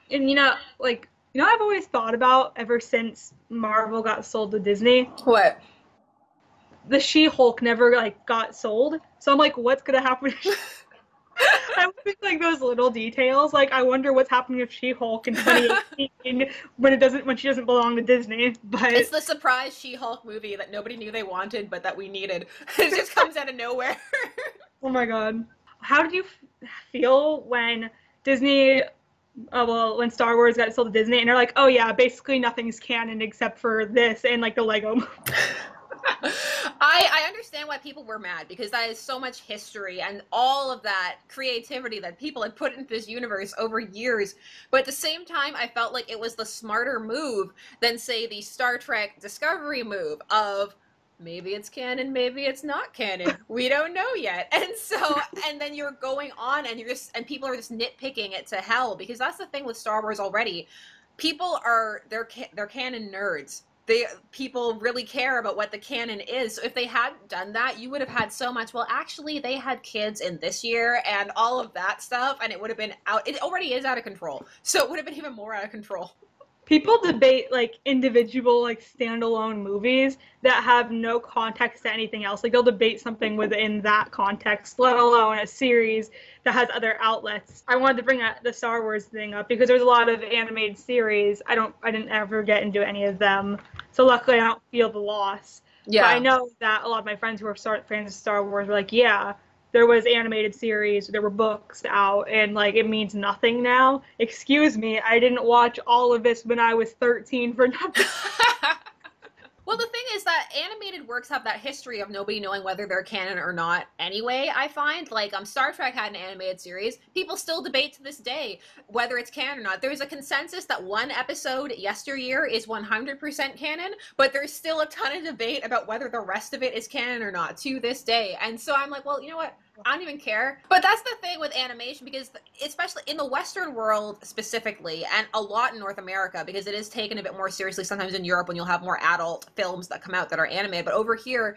And I've always thought about, ever since Marvel got sold to Disney, what? The She-Hulk never like got sold, so I'm like, what's gonna happen? I think like those little details. Like, I wonder what's happening with She-Hulk in 2018 when she doesn't belong to Disney. But it's the surprise She-Hulk movie that nobody knew they wanted, but that we needed. It just comes out of nowhere. Oh my God! How did you feel when Disney? When Star Wars got sold to Disney, and they're like, oh yeah, basically nothing's canon except for this and like the Lego movie. I understand why people were mad, because that is so much history and all of that creativity that people had put into this universe over years. But at the same time, I felt like it was the smarter move than, say, the Star Trek Discovery move of maybe it's canon, maybe it's not canon. We don't know yet. And so, and then you're going on and and people are just nitpicking it to hell, because that's the thing with Star Wars already. People are, they're canon nerds. People really care about what the canon is. So if they hadn't done that, you would have had so much, well, actually, they had kids in this year and all of that stuff, and it would have been out. It already is out of control. So it would have been even more out of control. People debate, like, individual, like, standalone movies that have no context to anything else. Like, they'll debate something within that context, let alone a series that has other outlets. I wanted to bring the Star Wars thing up because there's a lot of animated series. I didn't ever get into any of them. So luckily I don't feel the loss. Yeah. But I know that a lot of my friends who are fans of Star Wars were like, yeah, there was animated series, there were books out, and, like, it means nothing now. Excuse me, I didn't watch all of this when I was 13 for nothing. Well, the thing is that animated works have that history of nobody knowing whether they're canon or not anyway, I find. Like, Star Trek had an animated series. People still debate to this day whether it's canon or not. There's a consensus that one episode yesteryear is 100% canon, but there's still a ton of debate about whether the rest of it is canon or not to this day. And so I'm like, well, you know what? I don't even care. But that's the thing with animation, because especially in the Western world specifically, and a lot in North America, because it is taken a bit more seriously sometimes in Europe when you'll have more adult films that come out that are animated. But over here,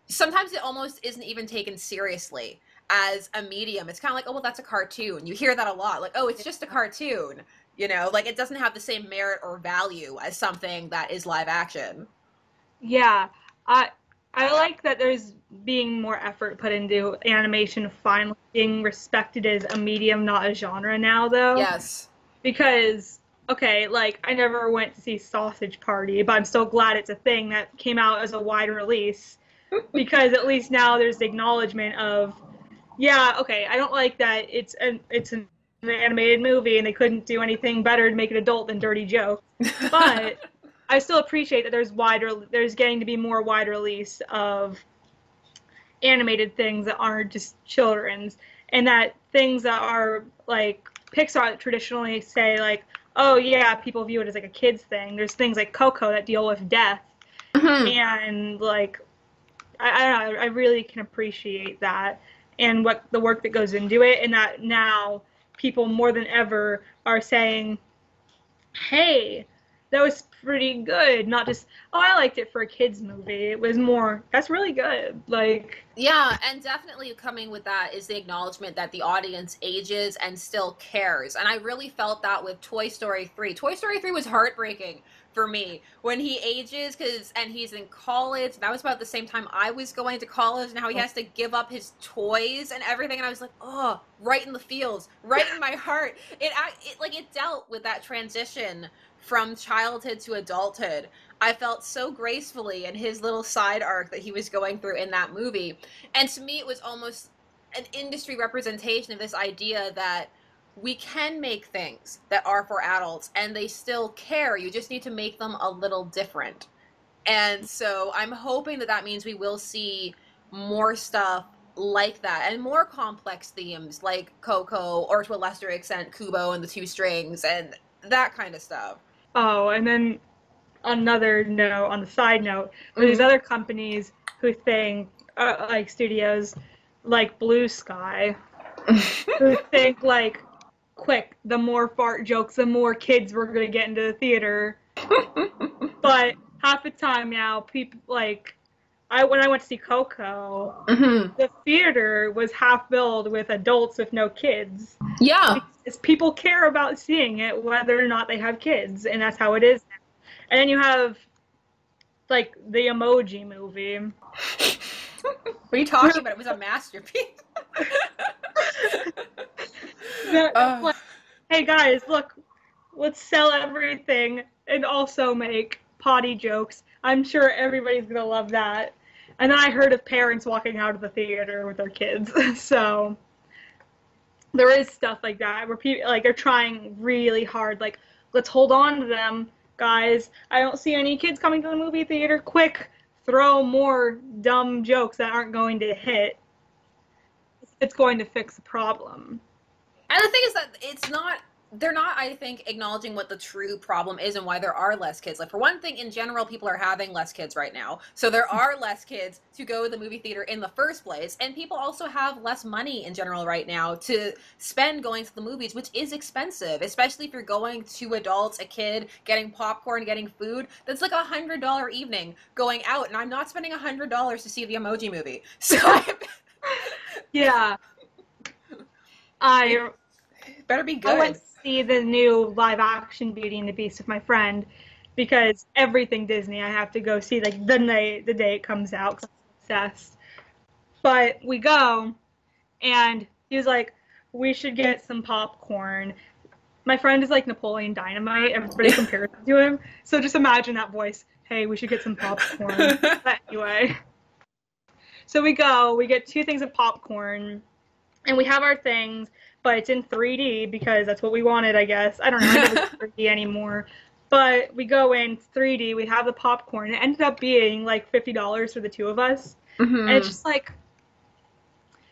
sometimes it almost isn't even taken seriously as a medium. It's kind of like, oh, well, that's a cartoon. You hear that a lot. Like, oh, it's just a cartoon. You know, like, it doesn't have the same merit or value as something that is live action. Yeah. I like that there's being more effort put into animation finally being respected as a medium, not a genre now, though. Yes. Because, okay, like, I never went to see Sausage Party, but I'm so glad it's a thing that came out as a wide release. Because at least now there's the acknowledgement of, yeah, okay, I don't like that it's an animated movie and they couldn't do anything better to make it adult than Dirty Joke. But I still appreciate that there's getting to be more wide release of animated things that aren't just children's, and that things that are, like, Pixar traditionally say, like, oh yeah, people view it as, like, a kid's thing. There's things like Coco that deal with death, and, like, I don't know, I really can appreciate that and what the work that goes into it, and that now people more than ever are saying, hey, that was pretty good. Not just, oh, I liked it for a kid's movie. It was more, that's really good. Like, yeah, and definitely coming with that is the acknowledgement that the audience ages and still cares. And I really felt that with Toy Story 3. Toy Story 3 was heartbreaking for me when he ages, and he's in college. That was about the same time I was going to college, and how he has to give up his toys and everything. And I was like, oh, right in the feels, right in my heart. It dealt with that transition from childhood to adulthood. I felt so gracefully in his little side arc that he was going through in that movie. And to me, it was almost an industry representation of this idea that we can make things that are for adults and they still care. You just need to make them a little different. And so I'm hoping that that means we will see more stuff like that, and more complex themes like Coco, or to a lesser extent Kubo and the Two Strings, and that kind of stuff. Oh, and then another note, on the side note, there's other companies who think, like studios, like Blue Sky, who think, like, quick, the more fart jokes, the more kids we're going to get into the theater. But half the time now, people, like, when I went to see Coco, the theater was half filled with adults with no kids. Yeah. Because people care about seeing it whether or not they have kids, and that's how it is now. And then you have, like, the Emoji Movie. What are you talking about? It was a masterpiece. Like, hey guys, look, let's sell everything and also make potty jokes. I'm sure everybody's gonna love that. And then I heard of parents walking out of the theater with their kids. So there is stuff like that where people, like, they're trying really hard, like, let's hold on to them, guys. I don't see any kids coming to the movie theater. Quick, throw more dumb jokes that aren't going to hit, it's going to fix the problem. And the thing is that they're not, I think, acknowledging what the true problem is and why there are less kids. Like, for one thing, in general, people are having less kids right now. So there are less kids to go to the movie theater in the first place. And people also have less money in general right now to spend going to the movies, which is expensive, especially if you're going two adults, a kid, getting popcorn, getting food. That's like $100 evening going out. And I'm not spending $100 to see the Emoji Movie. So yeah. I better be good. I went to see the new live action Beauty and the Beast with my friend because everything Disney I have to go see like the day it comes out 'cause I'm obsessed. But we go and he was like, we should get some popcorn. My friend is like Napoleon Dynamite. Everybody compares to him. So just imagine that voice. Hey, we should get some popcorn. But anyway. So we get 2 things of popcorn and we have our things, but it's in 3D because that's what we wanted, I guess. I don't know, I never do 3D anymore. But we go in 3D, we have the popcorn. It ended up being like $50 for the 2 of us. Mm-hmm. And it's just like,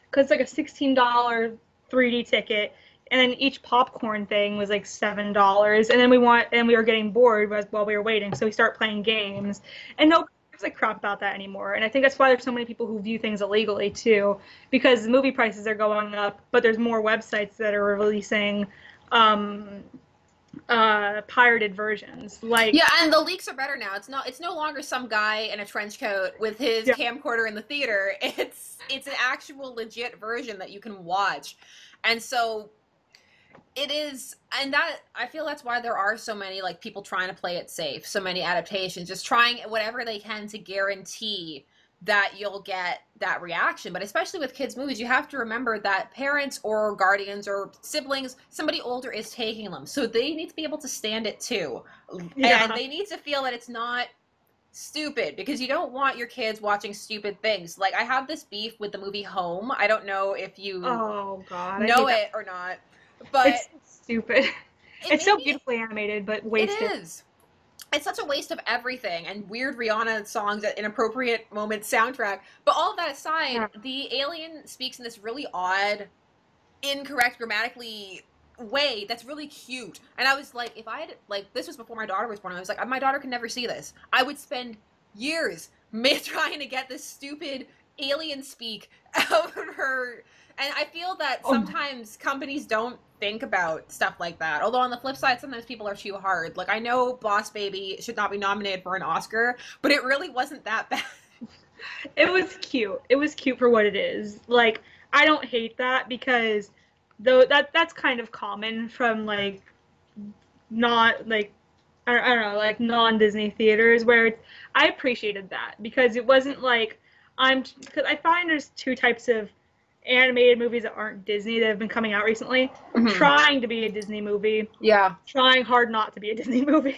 because it's like a $16 3D ticket, and then each popcorn thing was like $7. And then we were getting bored while we were waiting, so we start playing games. And nobody gives a crap about that anymore. And I think that's why there's so many people who view things illegally too, because the movie prices are going up, but there's more websites that are releasing pirated versions. Like, yeah, and the leaks are better now. It's no longer some guy in a trench coat with his camcorder in the theater. It's an actual legit version that you can watch. And so it is, and that, I feel that's why there are so many, like, people trying to play it safe, so many adaptations, just trying whatever they can to guarantee that you'll get that reaction. But especially with kids' movies, you have to remember that parents or guardians or siblings, somebody older is taking them. So they need to be able to stand it too. Yeah. And they need to feel that it's not stupid, because you don't want your kids watching stupid things. Like, I have this beef with the movie Home. I don't know if you know it or not. But it's stupid. It's so beautifully animated, but wasted. It is. It's such a waste of everything, and weird Rihanna songs at inappropriate moments soundtrack. But all of that aside, the alien speaks in this really odd, incorrect grammatically way that's really cute. And I was like, if I had, like, this was before my daughter was born, I was like, my daughter could never see this. I would spend years trying to get this stupid alien speak out of her. And I feel that sometimes companies don't think about stuff like that. Although on the flip side, sometimes people are too hard. Like, I know Boss Baby should not be nominated for an Oscar, but it really wasn't that bad. It was cute. It was cute for what it is. Like, I don't hate that, because though that's kind of common from, like, not, like, I don't know, like, non-Disney theaters, where I appreciated that, because it wasn't like, because I find there's 2 types of animated movies that aren't Disney that have been coming out recently, trying to be a Disney movie, trying hard not to be a Disney movie.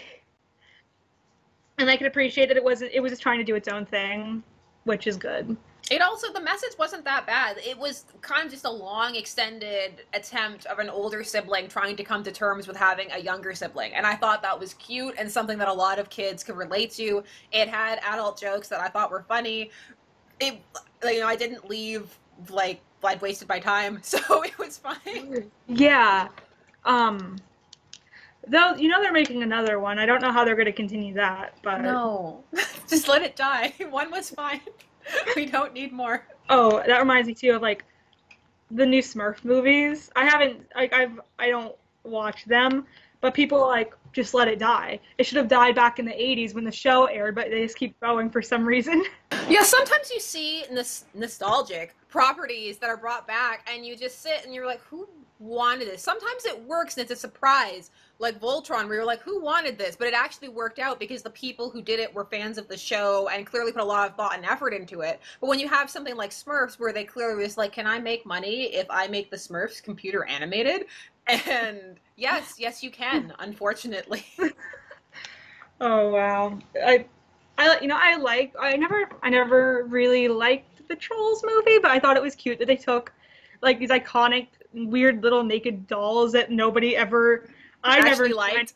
And I can appreciate that it was just trying to do its own thing, which is good. It also, the message wasn't that bad. It was kind of just a long, extended attempt of an older sibling trying to come to terms with having a younger sibling. And I thought that was cute and something that a lot of kids could relate to. It had adult jokes that I thought were funny. It, you know, I didn't leave, like, I'd wasted my time, so it was fine. Yeah. Though, you know, they're making another one. I don't know how they're going to continue that, but... No. Just let it die. One was fine. We don't need more. Oh, that reminds me, too, of, like, the new Smurf movies. I don't watch them, but people, like, just let it die. It should have died back in the 80s when the show aired, but they just keep going for some reason. Yeah, sometimes you see nostalgic properties that are brought back, and you just sit and you're like, who wanted this? Sometimes it works and it's a surprise, like Voltron, where you're like, who wanted this? But it actually worked out because the people who did it were fans of the show and clearly put a lot of thought and effort into it. But when you have something like Smurfs, where they clearly were just like, can I make money if I make the Smurfs computer animated? And yes, you can, unfortunately. Oh, wow. I never really liked the Trolls movie, but I thought it was cute that they took, like, these iconic, weird little naked dolls that nobody ever... I never liked.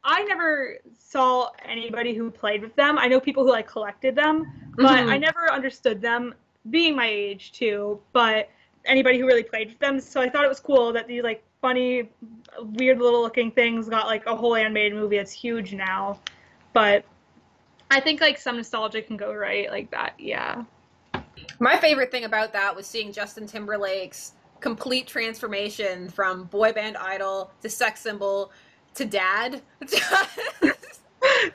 I never saw anybody who played with them. I know people who like collected them, but I never understood them, being my age too, but anybody who really played with them. So I thought it was cool that these like funny, weird little looking things got like a whole animated movie that's huge now. But I think like some nostalgia can go right like that. Yeah. My favorite thing about that was seeing Justin Timberlake's complete transformation from boy band idol to sex symbol to dad.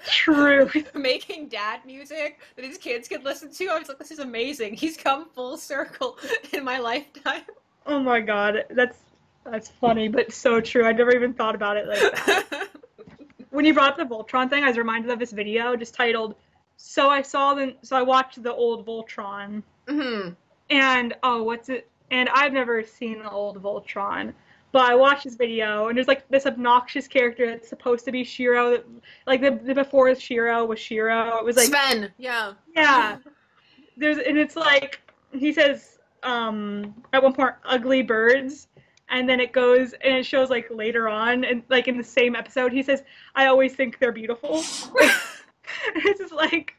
True. Making dad music that his kids could listen to. I was like, this is amazing. He's come full circle in my lifetime. Oh my god, that's funny, but so true. I never even thought about it like that. When you brought up the Voltron thing, I was reminded of this video just titled So I watched the old Voltron. And what's it? And I've never seen the old Voltron, but I watched this video, and there's like this obnoxious character that's supposed to be Shiro. Like the before Shiro was Shiro. It was like Sven. Yeah. Yeah. And it's like he says at one point ugly birds, and then it goes and it shows like later on, and like in the same episode he says I always think they're beautiful. It's just like.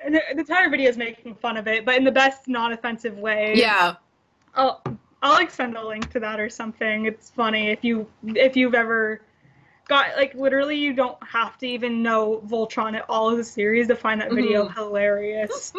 And the entire video is making fun of it, but in the best non-offensive way. Yeah. I'll like send a link to that or something. It's funny if you've ever got like literally you don't have to even know Voltron at all of the series to find that video hilarious.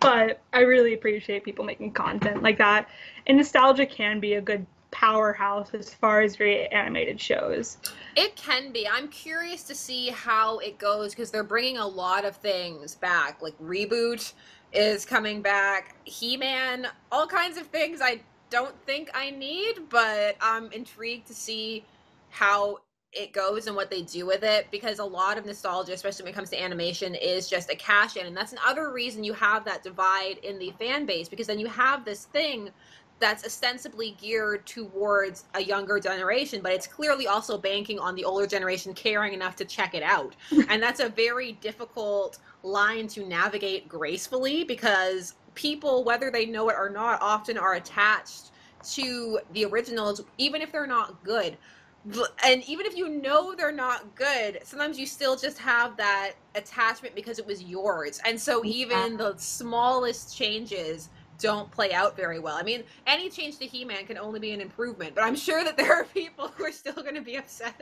But I really appreciate people making content like that. And nostalgia can be a good powerhouse as far as animated shows. It can be. I'm curious to see how it goes because they're bringing a lot of things back. Like Reboot is coming back, He-Man, all kinds of things I don't think I need, but I'm intrigued to see how it goes and what they do with it, because a lot of nostalgia, especially when it comes to animation, is just a cash in, and that's another reason you have that divide in the fan base, because then you have this thing that's ostensibly geared towards a younger generation, but it's clearly also banking on the older generation caring enough to check it out. And that's a very difficult line to navigate gracefully, because people, whether they know it or not, often are attached to the originals, even if they're not good. And even if you know they're not good, sometimes you still just have that attachment because it was yours. And so even the smallest changes don't play out very well. I mean, any change to He-Man can only be an improvement, but I'm sure that there are people who are still going to be upset.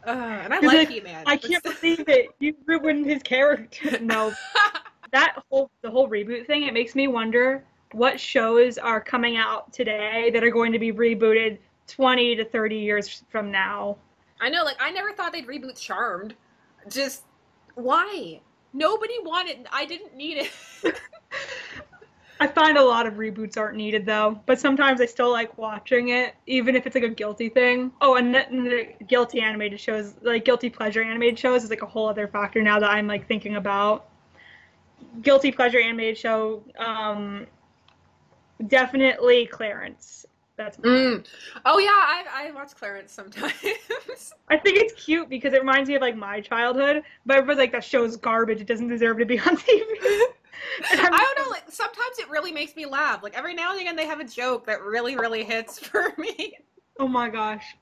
And I like He-Man. I can't believe it. You ruined his character. No. The whole reboot thing, it makes me wonder what shows are coming out today that are going to be rebooted 20 to 30 years from now. I know, like, I never thought they'd reboot Charmed. Just, why? Nobody wanted, I didn't need it. I find a lot of reboots aren't needed, though. But sometimes I still like watching it, even if it's like a guilty thing. Oh, and the guilty animated shows, like guilty pleasure animated shows is like a whole other factor now that I'm like thinking about. Guilty pleasure animated show, definitely Clarence. That's mine. Oh yeah, I watch Clarence sometimes. I think it's cute because it reminds me of like my childhood, but everybody's like, that show's garbage, it doesn't deserve to be on TV. I don't know, like sometimes it really makes me laugh. Like every now and again they have a joke that really, really hits for me. Oh my gosh.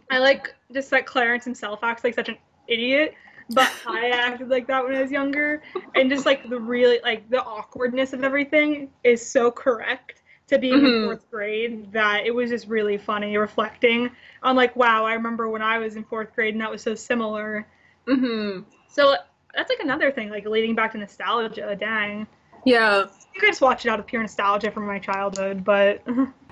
I like just that Clarence himself acts like such an idiot, but I acted like that when I was younger. And just like the really, like the awkwardness of everything is so correct to being in fourth grade that it was just really funny reflecting on like, wow, I remember when I was in fourth grade and that was so similar. So that's like another thing, like leading back to nostalgia, dang. Yeah. You could just watch it out of pure nostalgia from my childhood, but...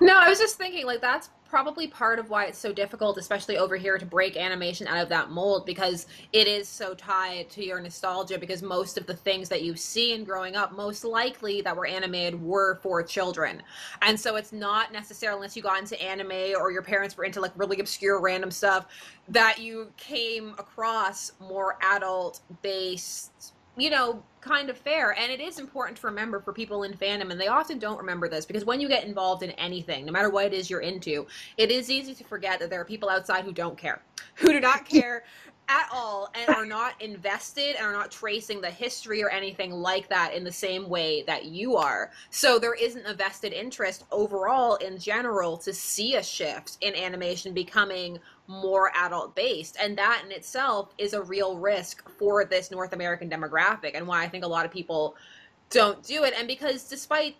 No, I was just thinking, like, that's probably part of why it's so difficult, especially over here, to break animation out of that mold, because it is so tied to your nostalgia, because most of the things that you've seen growing up, most likely that were animated, were for children. And so it's not necessarily, unless you got into anime or your parents were into, like, really obscure random stuff, that you came across more adult-based, you know, kind of fare. And it is important to remember for people in fandom, and they often don't remember this, because when you get involved in anything, no matter what it is you're into, it is easy to forget that there are people outside who don't care, who do not care at all, and are not invested and are not tracing the history or anything like that in the same way that you are. So there isn't a vested interest overall in general to see a shift in animation becoming more adult based, and that in itself is a real risk for this North American demographic, and why I think a lot of people don't do it. And because despite,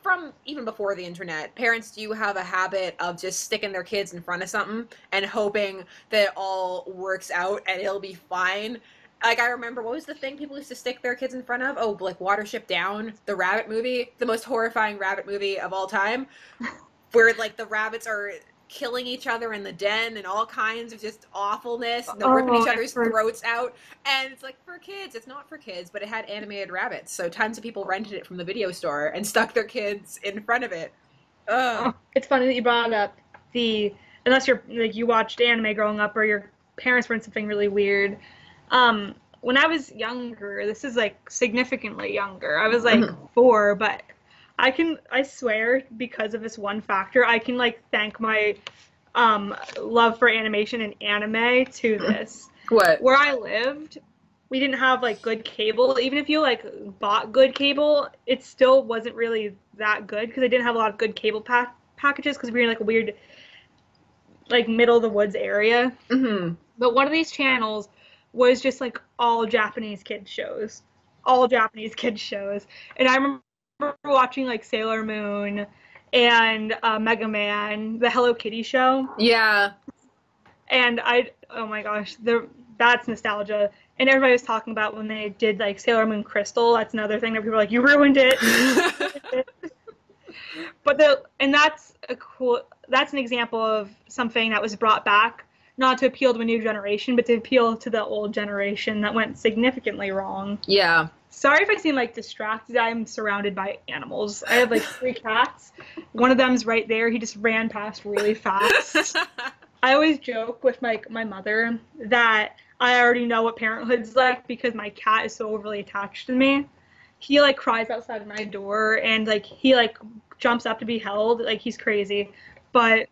from even before the internet, parents do have a habit of just sticking their kids in front of something and hoping that it all works out and it'll be fine. Like, I remember, what was the thing people used to stick their kids in front of? Oh, like Watership Down, the rabbit movie, the most horrifying rabbit movie of all time, where like the rabbits are killing each other in the den and all kinds of just awfulness, and they're ripping each other's throats out. And it's like, for kids. It's not for kids, but it had animated rabbits, so tons of people rented it from the video store and stuck their kids in front of it. Ugh. It's funny that you brought up unless you're like, you watched anime growing up or your parents were in something really weird. When I was younger, this is like significantly younger, I was like 4, but I swear, because of this one factor, I can like thank my love for animation and anime to this. What? Where I lived, we didn't have like good cable. Even if you like bought good cable, it still wasn't really that good because I didn't have a lot of good cable packages because we were in like a weird, like middle of the woods area. But one of these channels was just like all Japanese kids shows, and I remember watching like Sailor Moon and Mega Man, the Hello Kitty show. Yeah. And oh my gosh, that's nostalgia. And everybody was talking about when they did like Sailor Moon Crystal. That's another thing that people were like, you ruined it. But that's an example of something that was brought back, not to appeal to a new generation, but to appeal to the old generation that went significantly wrong. Yeah. Sorry if I seem like distracted. I'm surrounded by animals. I have like 3 cats. One of them's right there. He just ran past really fast. I always joke with my mother that I already know what parenthood's like because my cat is so overly attached to me. He like cries outside of my door and like he like jumps up to be held. Like, he's crazy. But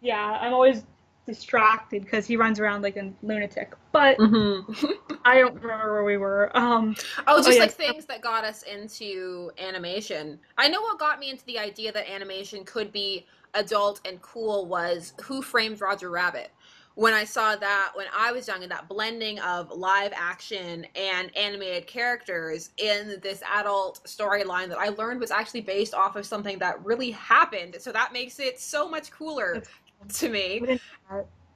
yeah, I'm always distracted because he runs around like a lunatic. But I don't remember where we were. Like things that got us into animation. I know what got me into the idea that animation could be adult and cool was Who Framed Roger Rabbit. When I saw that when I was young, and that blending of live action and animated characters in this adult storyline that I learned was actually based off of something that really happened. So that makes it so much cooler to me.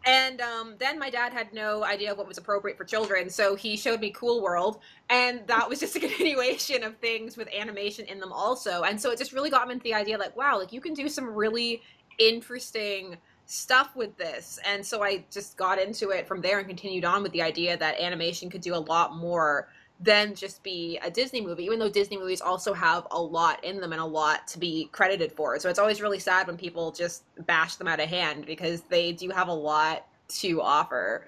And then my dad had no idea what was appropriate for children, so he showed me Cool World, and that was just a continuation of things with animation in them also. And so it just really got me into the idea, like, wow, like, you can do some really interesting stuff with this. And so I just got into it from there and continued on with the idea that animation could do a lot more than just be a Disney movie, even though Disney movies also have a lot in them and a lot to be credited for. So it's always really sad when people just bash them out of hand because they do have a lot to offer.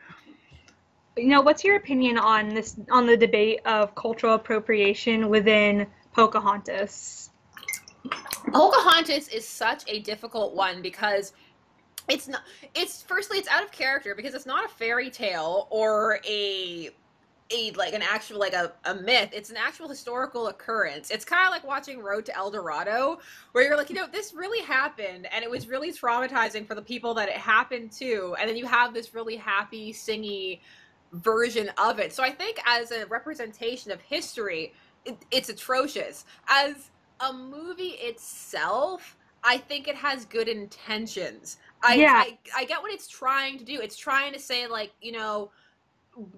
You know, what's your opinion on the debate of cultural appropriation within Pocahontas? Pocahontas is such a difficult one because firstly, it's out of character because it's not a fairy tale or a myth. It's an actual historical occurrence. It's kind of like watching Road to El Dorado, where you're like, this really happened, and it was really traumatizing for the people that it happened to, and then you have this really happy, singy version of it. So I think as a representation of history, it's atrocious. As a movie itself, I think it has good intentions. I get what it's trying to do. It's trying to say, like,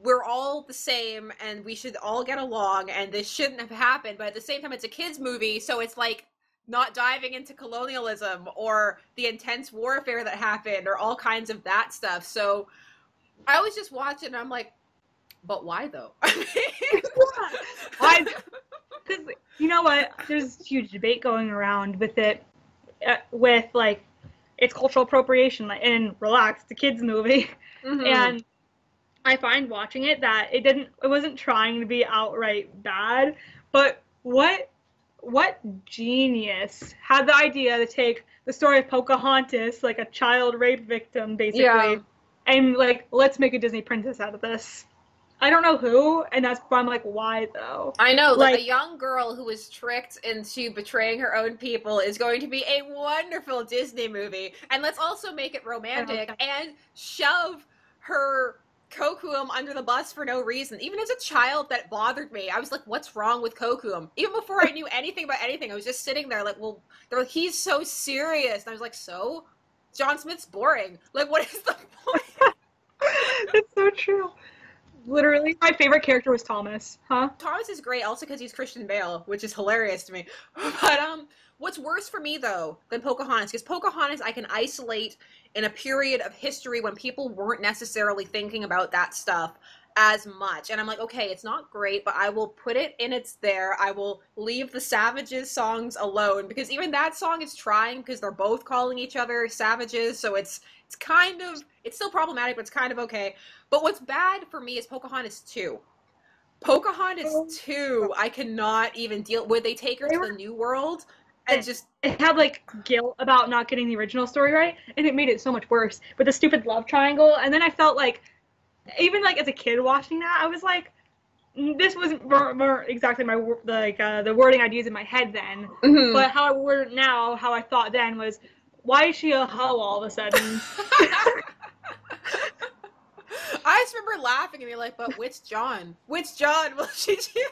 we're all the same and we should all get along and this shouldn't have happened, but at the same time it's a kids movie, so it's like not diving into colonialism or the intense warfare that happened or all kinds of that stuff. So I always just watch it and I'm like, but why though? Why? Because you know what, there's a huge debate going around with it, with like it's cultural appropriation, and relax, it's a kids movie. And I find watching it that it wasn't trying to be outright bad, but what genius had the idea to take the story of Pocahontas, like a child rape victim, basically, and like, let's make a Disney princess out of this. I don't know who, and that's why I'm like, why though? I know, like a young girl who was tricked into betraying her own people is going to be a wonderful Disney movie. And let's also make it romantic and shove her Kocoum under the bus for no reason. Even as a child, that bothered me. I was like, what's wrong with Kocoum? Even before I knew anything about anything, I was just sitting there like, well, they're like, he's so serious. And I was like, so? John Smith's boring. Like, what is the point? That's so true. Literally, my favorite character was Thomas. Thomas is great, also because he's Christian Bale, which is hilarious to me. But what's worse for me though than Pocahontas? Because Pocahontas I can isolate in a period of history when people weren't necessarily thinking about that stuff as much, and I'm like, okay, it's not great, but I will put it in its there. I will leave the Savages songs alone, because even that song is trying, because they're both calling each other savages, so it's kind of, it's still problematic, but it's kind of okay. But what's bad for me is Pocahontas 2. Pocahontas 2, I cannot even deal with. They take her to the New World and just... It had, like, guilt about not getting the original story right, and it made it so much worse with the stupid love triangle. And then I felt like, even, like, as a kid watching that, I was like, this wasn't more exactly my, like, the wording I'd use in my head then. Mm-hmm. But how I word it now, how I thought then was, why is she a hoe all of a sudden? I just remember laughing and being like, but which John? Which John will she choose?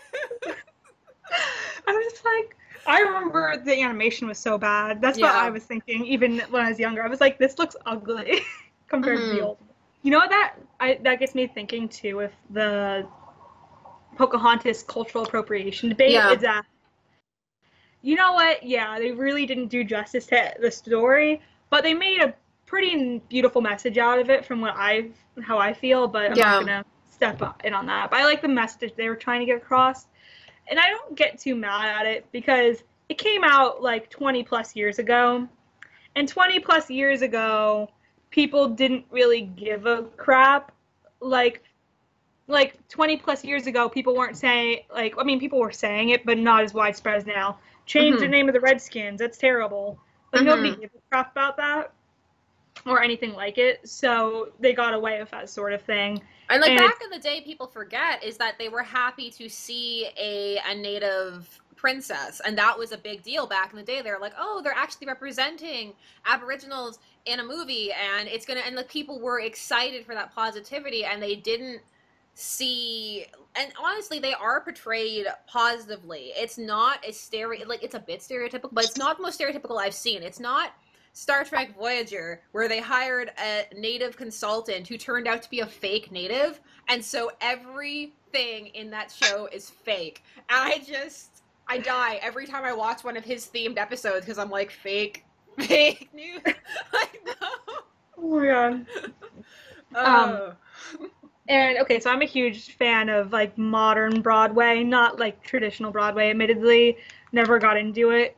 I was just like, I remember the animation was so bad. That's what I was thinking, even when I was younger. I was like, this looks ugly compared to the old one. You know what that gets me thinking, too, with the Pocahontas cultural appropriation debate, is that, you know what, yeah, they really didn't do justice to the story, but they made a pretty beautiful message out of it from how I feel, but I'm not gonna step in on that. But I like the message they were trying to get across, and I don't get too mad at it because it came out like 20 plus years ago, and 20 plus years ago, people didn't really give a crap. Like 20 plus years ago, people weren't saying, like, I mean, people were saying it, but not as widespread as now. Change the name of the Redskins. That's terrible. Like, nobody gave a crap about that or anything like it, so they got away with that sort of thing. And, like, back in the day, people forget, is that they were happy to see a native princess, and that was a big deal back in the day. They were like, oh, they're actually representing Aboriginals in a movie, and it's gonna, and, like, people were excited for that positivity, and they didn't see, and honestly, they are portrayed positively. It's not a like, it's a bit stereotypical, but it's not the most stereotypical I've seen. It's not Star Trek Voyager, where they hired a native consultant who turned out to be a fake native, and so everything in that show is fake. And I die every time I watch one of his themed episodes, because I'm like, fake news. I know. Oh my god. And, okay, so I'm a huge fan of, like, modern Broadway, not, like, traditional Broadway, admittedly. Never got into it.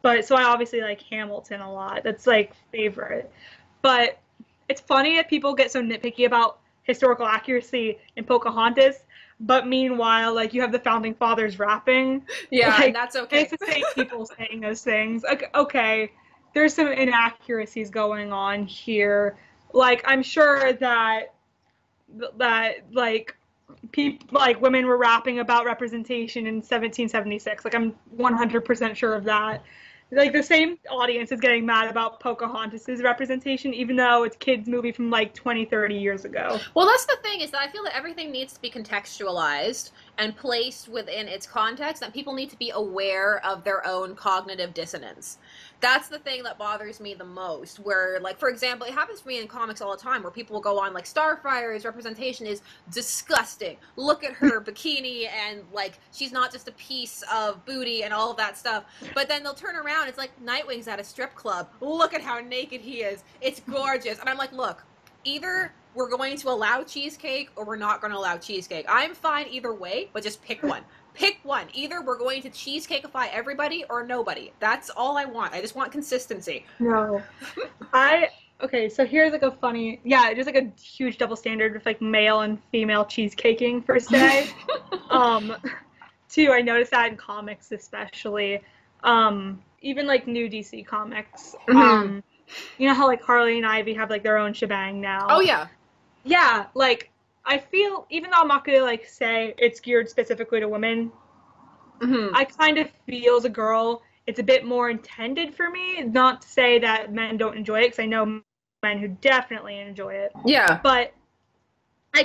But, so I obviously like Hamilton a lot. That's, like, favorite. But it's funny that people get so nitpicky about historical accuracy in Pocahontas, but meanwhile, like, you have the Founding Fathers rapping. Yeah, like, and that's okay. It's the same people saying those things. Like, okay, there's some inaccuracies going on here. Like, I'm sure that like women were rapping about representation in 1776. Like, I'm 100% sure of that. Like, the same audience is getting mad about Pocahontas' representation, even though it's a kids' movie from, like, 20, 30 years ago. Well, that's the thing, is that I feel that everything needs to be contextualized and placed within its context, and people need to be aware of their own cognitive dissonance. That's the thing that bothers me the most, where, like, for example, it happens to me in comics all the time, where people will go on, like, Starfire's representation is disgusting. Look at her bikini, and, like, she's not just a piece of booty and all of that stuff. But then they'll turn around, it's like, Nightwing's at a strip club. Look at how naked he is. It's gorgeous. And I'm like, look, either we're going to allow cheesecake or we're not going to allow cheesecake. I'm fine either way, but just pick one. Pick one. Either we're going to cheesecakeify everybody or nobody. That's all I want. I just want consistency. No. Okay, so here's like a funny, just like a huge double standard with like male and female cheesecaking per se. Too, I noticed that in comics especially. Even like new DC comics. you know how like Harley and Ivy have like their own shebang now. Oh yeah. Yeah, like I feel, even though I'm not gonna like say it's geared specifically to women, I kind of feel as a girl it's a bit more intended for me. Not to say that men don't enjoy it, because I know men who definitely enjoy it. Yeah. But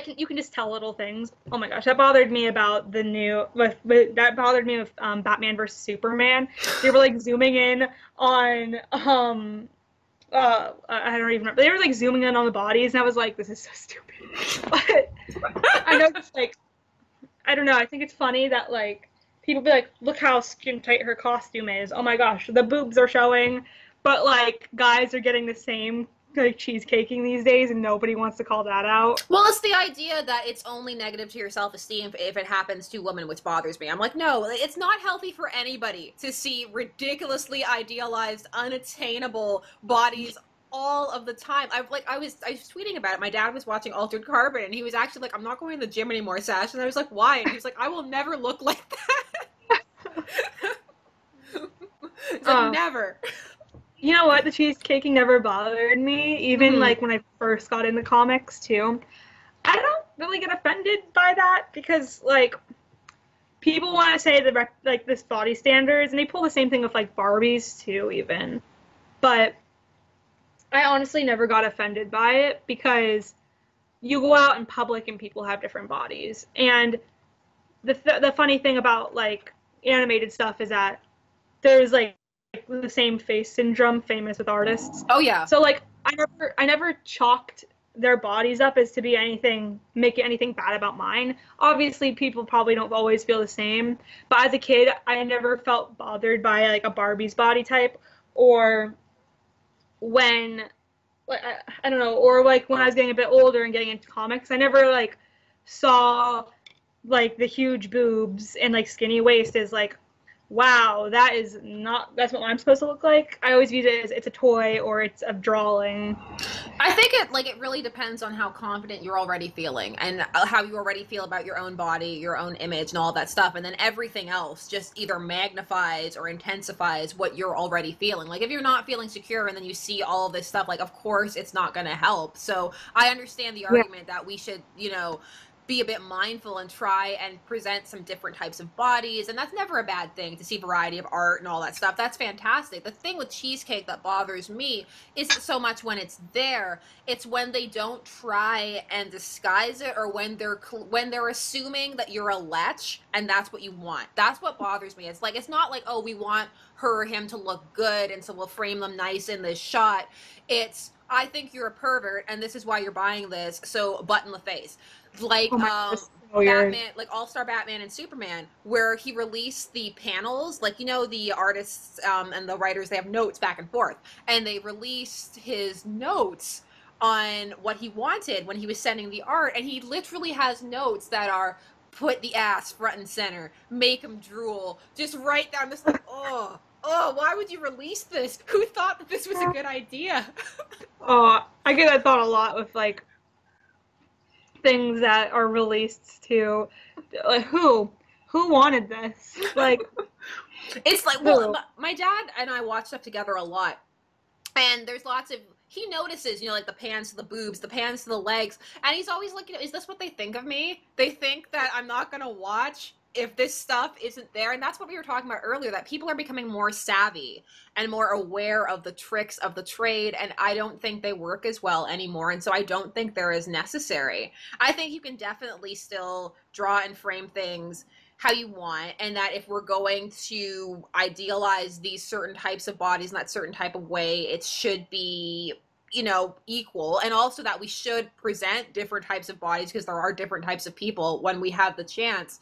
you can just tell little things. Oh my gosh, that bothered me about the new with that bothered me with Batman versus Superman. They were like zooming in on I don't even remember. They were like zooming in on the bodies, and I was like, this is so stupid. But I know it's like, I don't know. I think it's funny that like people be like, look how skin tight her costume is. Oh my gosh, the boobs are showing, but like guys are getting the same like cheesecaking these days, and nobody wants to call that out. Well, it's the idea that it's only negative to your self-esteem if it happens to women, which bothers me. I'm like, no, it's not healthy for anybody to see ridiculously idealized, unattainable bodies all of the time. I was tweeting about it. My dad was watching Altered Carbon, and he was actually like, I'm not going to the gym anymore, Sash. And I was like, why? And he was like, I will never look like that. It's like, never. You know what? The cheesecaking never bothered me, even like when I first got into comics too. I don't really get offended by that, because like people want to say the like this body standards, and they pull the same thing with like Barbies too, even. But I honestly never got offended by it, because you go out in public and people have different bodies. And the funny thing about like animated stuff is that there's like the same face syndrome famous with artists. Oh yeah. So like I never chalked their bodies up as to be anything, make anything bad about mine. Obviously people probably don't always feel the same, but as a kid I never felt bothered by like a Barbie's body type, or when like I don't know, or like when I was getting a bit older and getting into comics, I never like saw like the huge boobs and like skinny waist as like, wow, that's what I'm supposed to look like. I always view it as it's a toy or it's a drawing. I think it really depends on how confident you're already feeling, and how you already feel about your own body, your own image, and all that stuff. And then everything else just either magnifies or intensifies what you're already feeling. Like if you're not feeling secure and then you see all of this stuff, like of course it's not going to help. So I understand the argument that we should, be a bit mindful and try and present some different types of bodies, and that's never a bad thing, to see variety of art and all that stuff. That's fantastic. The thing with cheesecake that bothers me isn't so much when it's there, it's when they don't try and disguise it, or when they're assuming that you're a lech and that's what you want. That's what bothers me. It's like, it's not like, oh, we want her or him to look good and so we'll frame them nice in this shot. It's, I think you're a pervert and this is why you're buying this, so butt in the face. Like Batman, like All-Star Batman and Superman, where he released the panels, like, the artists and the writers, they have notes back and forth, and they released his notes on what he wanted when he was sending the art, and he literally has notes that are put the ass front and center, make him drool, just right down this, like, oh, why would you release this? Who thought that this was a good idea? I get that thought a lot with like things that are released to, like, who wanted this? Like, it's like, well, my dad and I watch stuff together a lot, and there's lots of, he notices, like the pans to the boobs, the pans to the legs, and he's always like, is this what they think of me? They think that I'm not gonna watch if this stuff isn't there. And that's what we were talking about earlier, that people are becoming more savvy and more aware of the tricks of the trade, and I don't think they work as well anymore, and so I don't think they're as necessary. I think you can definitely still draw and frame things how you want, and that if we're going to idealize these certain types of bodies in that certain type of way, it should be equal, and also that we should present different types of bodies because there are different types of people when we have the chance.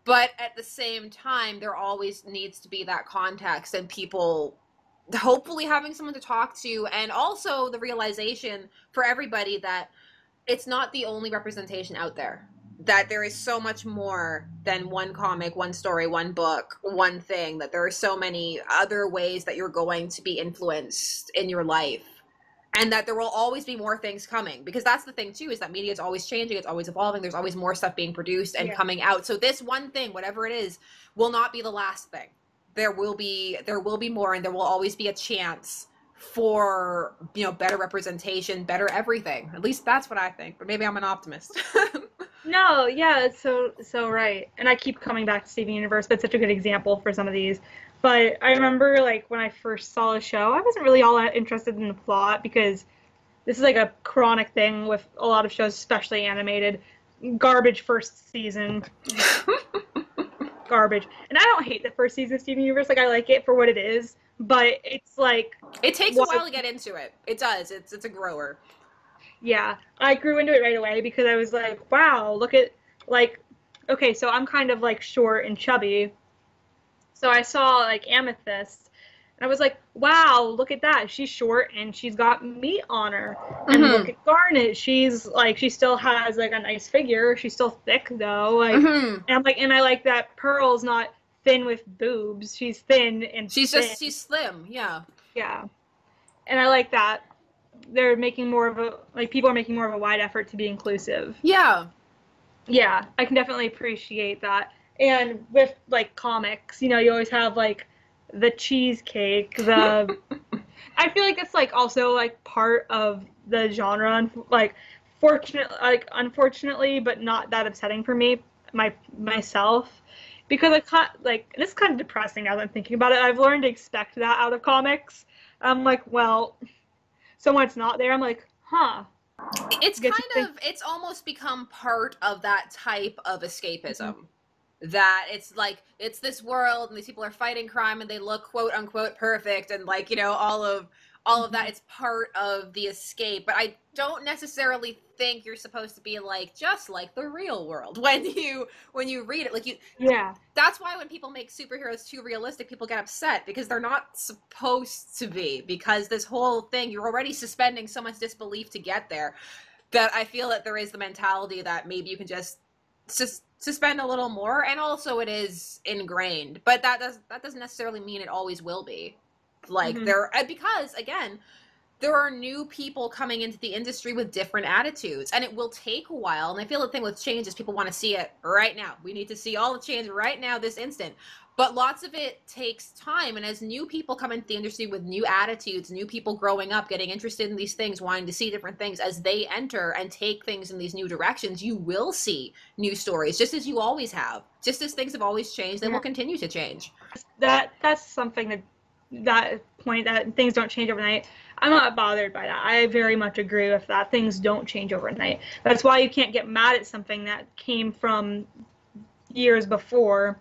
But at the same time, there always needs to be that context and people hopefully having someone to talk to, and also the realization for everybody that it's not the only representation out there, that there is so much more than one comic, one story, one book, one thing, that there are so many other ways that you're going to be influenced in your life. And that there will always be more things coming, because that's the thing too, is that media is always changing, it's always evolving, there's always more stuff being produced and coming out. So this one thing, whatever it is, will not be the last thing. There will be more, and there will always be a chance for, you know, better representation, better everything. At least that's what I think, but maybe I'm an optimist. No, yeah, it's so right. And I keep coming back to Steven Universe, but it's such a good example for some of these. But I remember, like, when I first saw the show, I wasn't really all that interested in the plot because this is like a chronic thing with a lot of shows, especially animated. Garbage first season. Garbage. And I don't hate the first season of Steven Universe. Like, I like it for what it is, but it's like... It takes a while to get into it. It does. It's a grower. Yeah, I grew into it right away because I was like, wow, look at, like, okay, so I'm kind of, like, short and chubby. So I saw, like, Amethyst, and I was like, wow, look at that. She's short, and she's got meat on her. And look at Garnet. She's, like, she still has, like, a nice figure. She's still thick, though. Like, and I'm like, and I like that Pearl's not thin with boobs. She's thin and she's thin. She's slim, yeah. Yeah. And I like that. They're making more of a, like, people are making more of a wide effort to be inclusive. Yeah. Yeah, I can definitely appreciate that. And with, like, comics, you know, you always have, like, the cheesecake, the... I feel like it's, like, also, like, part of the genre, like, unfortunately, but not that upsetting for me, myself. Because like, this is kind of depressing now that I'm thinking about it. I've learned to expect that out of comics. I'm like, well... So when it's not there, I'm like, huh. It's it's almost become part of that type of escapism. That it's like, it's this world and these people are fighting crime and they look quote unquote perfect and, like, you know, all of that. It's part of the escape. But I don't necessarily think you're supposed to be like, just like the real world when you read it. Like, yeah. That's why when people make superheroes too realistic, people get upset, because they're not supposed to be, because this whole thing, you're already suspending so much disbelief to get there, that I feel that there is the mentality that maybe you can just suspend a little more, and also it is ingrained, but that doesn't necessarily mean it always will be. Like, because again, there are new people coming into the industry with different attitudes, and it will take a while. And I feel the thing with change is people want to see it right now. We need to see all the change right now, this instant. But lots of it takes time. And as new people come into the industry with new attitudes, new people growing up, getting interested in these things, wanting to see different things, as they enter and take things in these new directions, you will see new stories, just as you always have. Just as things have always changed, they will continue to change. That's something that point, that things don't change overnight. I'm not bothered by that. I very much agree with that. Things don't change overnight. That's why you can't get mad at something that came from years before,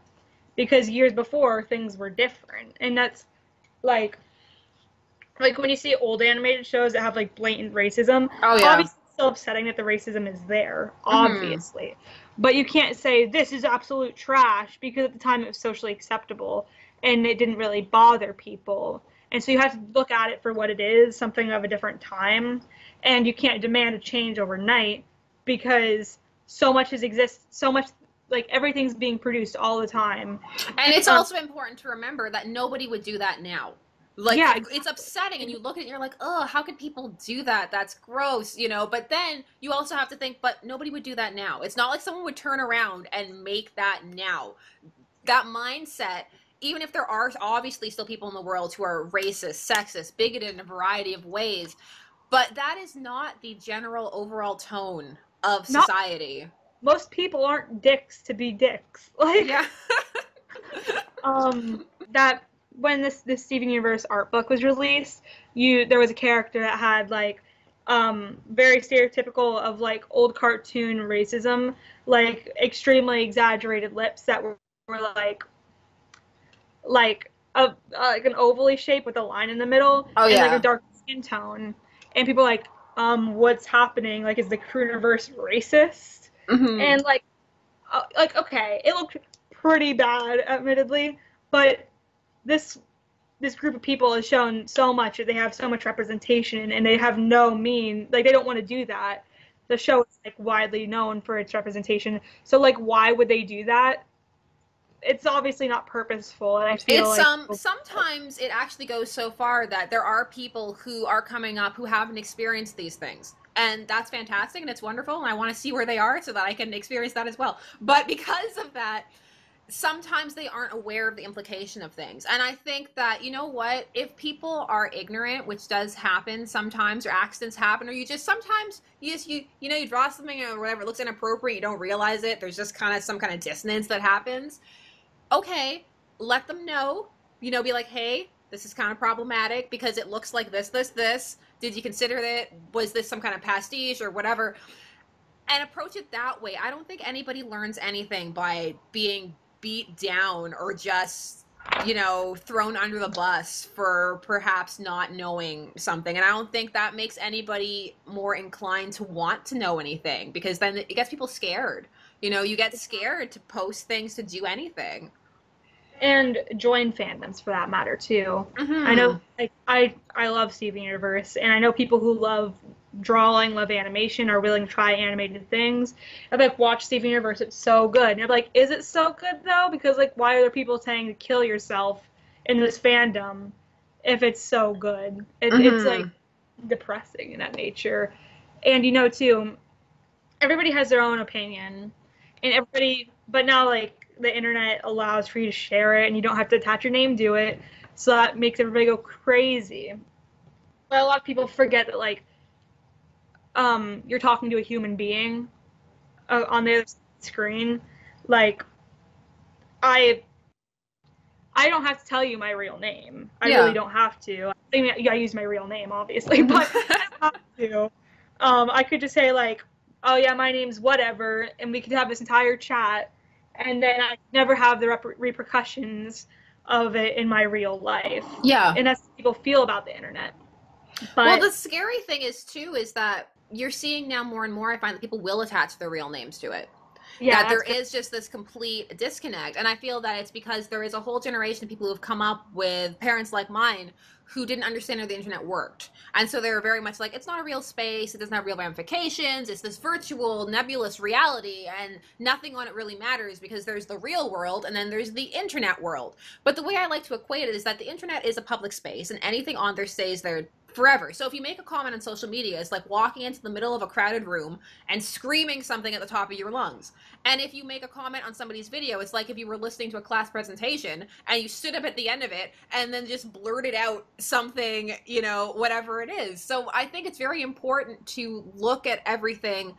because years before things were different. And that's like when you see old animated shows that have, like, blatant racism. Oh yeah. Obviously it's still upsetting that the racism is there, obviously. But you can't say this is absolute trash, because at the time it was socially acceptable and it didn't really bother people. And so you have to look at it for what it is, something of a different time. And you can't demand a change overnight, because so much like, everything's being produced all the time. And it's also important to remember that nobody would do that now. Like, yeah, it's upsetting, and you look at it and you're like, oh, how could people do that? That's gross, you know? But then you also have to think, but nobody would do that now. It's not like someone would turn around and make that now. That mindset... Even if there are obviously still people in the world who are racist, sexist, bigoted in a variety of ways, but that is not the general overall tone of society. Most people aren't dicks to be dicks. Like, yeah. That when this Steven Universe art book was released, there was a character that had, like, very stereotypical of, like, old cartoon racism, like, extremely exaggerated lips that were like an ovally shape with a line in the middle, and like a dark skin tone, and people are like, what's happening? Like, is the Croonerverse racist? And like, okay, it looked pretty bad, admittedly, but this group of people has shown so much that they have so much representation, and they have they don't want to do that. The show is, like, widely known for its representation, so, like, why would they do that? It's obviously not purposeful, and I feel sometimes it actually goes so far that there are people who are coming up who haven't experienced these things, and that's fantastic and it's wonderful, and I want to see where they are so that I can experience that as well. But because of that, sometimes they aren't aware of the implication of things. And I think that, you know what, if people are ignorant, which does happen sometimes, or accidents happen, or you just sometimes you know, you draw something or whatever, it looks inappropriate, you don't realize it, there's just kind of some kind of dissonance that happens. Okay, let them know, you know, be like, hey, this is kind of problematic because it looks like this. Did you consider it? Was this some kind of pastiche or whatever? And approach it that way. I don't think anybody learns anything by being beat down or just, you know, thrown under the bus for perhaps not knowing something. And I don't think that makes anybody more inclined to want to know anything, because then it gets people scared. You know, you get scared to post things, to do anything. And join fandoms for that matter too. Mm-hmm. I know, like, I love Steven Universe, and I know people who love drawing, love animation, are willing to try animated things. I've like watched Steven Universe, it's so good. And I'm like, is it so good though? Because like, why are there people saying to kill yourself in this fandom if it's so good? It's like depressing in that nature. And you know too, everybody has their own opinion, and everybody, but now like the internet allows for you to share it and you don't have to attach your name to it, so that makes everybody go crazy. But a lot of people forget that like you're talking to a human being on the other screen. Like I don't have to tell you my real name. I really don't have to. I mean, I use my real name obviously, but I don't have to. I could just say like, oh yeah, my name's whatever, and we could have this entire chat, and then I never have the repercussions of it in my real life. Yeah. And that's what people feel about the internet. But, well, the scary thing is, too, is that you're seeing now more and more, I find that people will attach their real names to it. Yeah, that there is just this complete disconnect. And I feel that it's because there is a whole generation of people who have come up with parents like mine who didn't understand how the internet worked. And so they were very much like, it's not a real space, it doesn't have real ramifications, it's this virtual, nebulous reality, and nothing on it really matters because there's the real world and then there's the internet world. But the way I like to equate it is that the internet is a public space and anything on there stays there forever. So if you make a comment on social media, it's like walking into the middle of a crowded room and screaming something at the top of your lungs. And if you make a comment on somebody's video, it's like if you were listening to a class presentation and you stood up at the end of it and then just blurted out something, you know, whatever it is. So I think it's very important to look at everything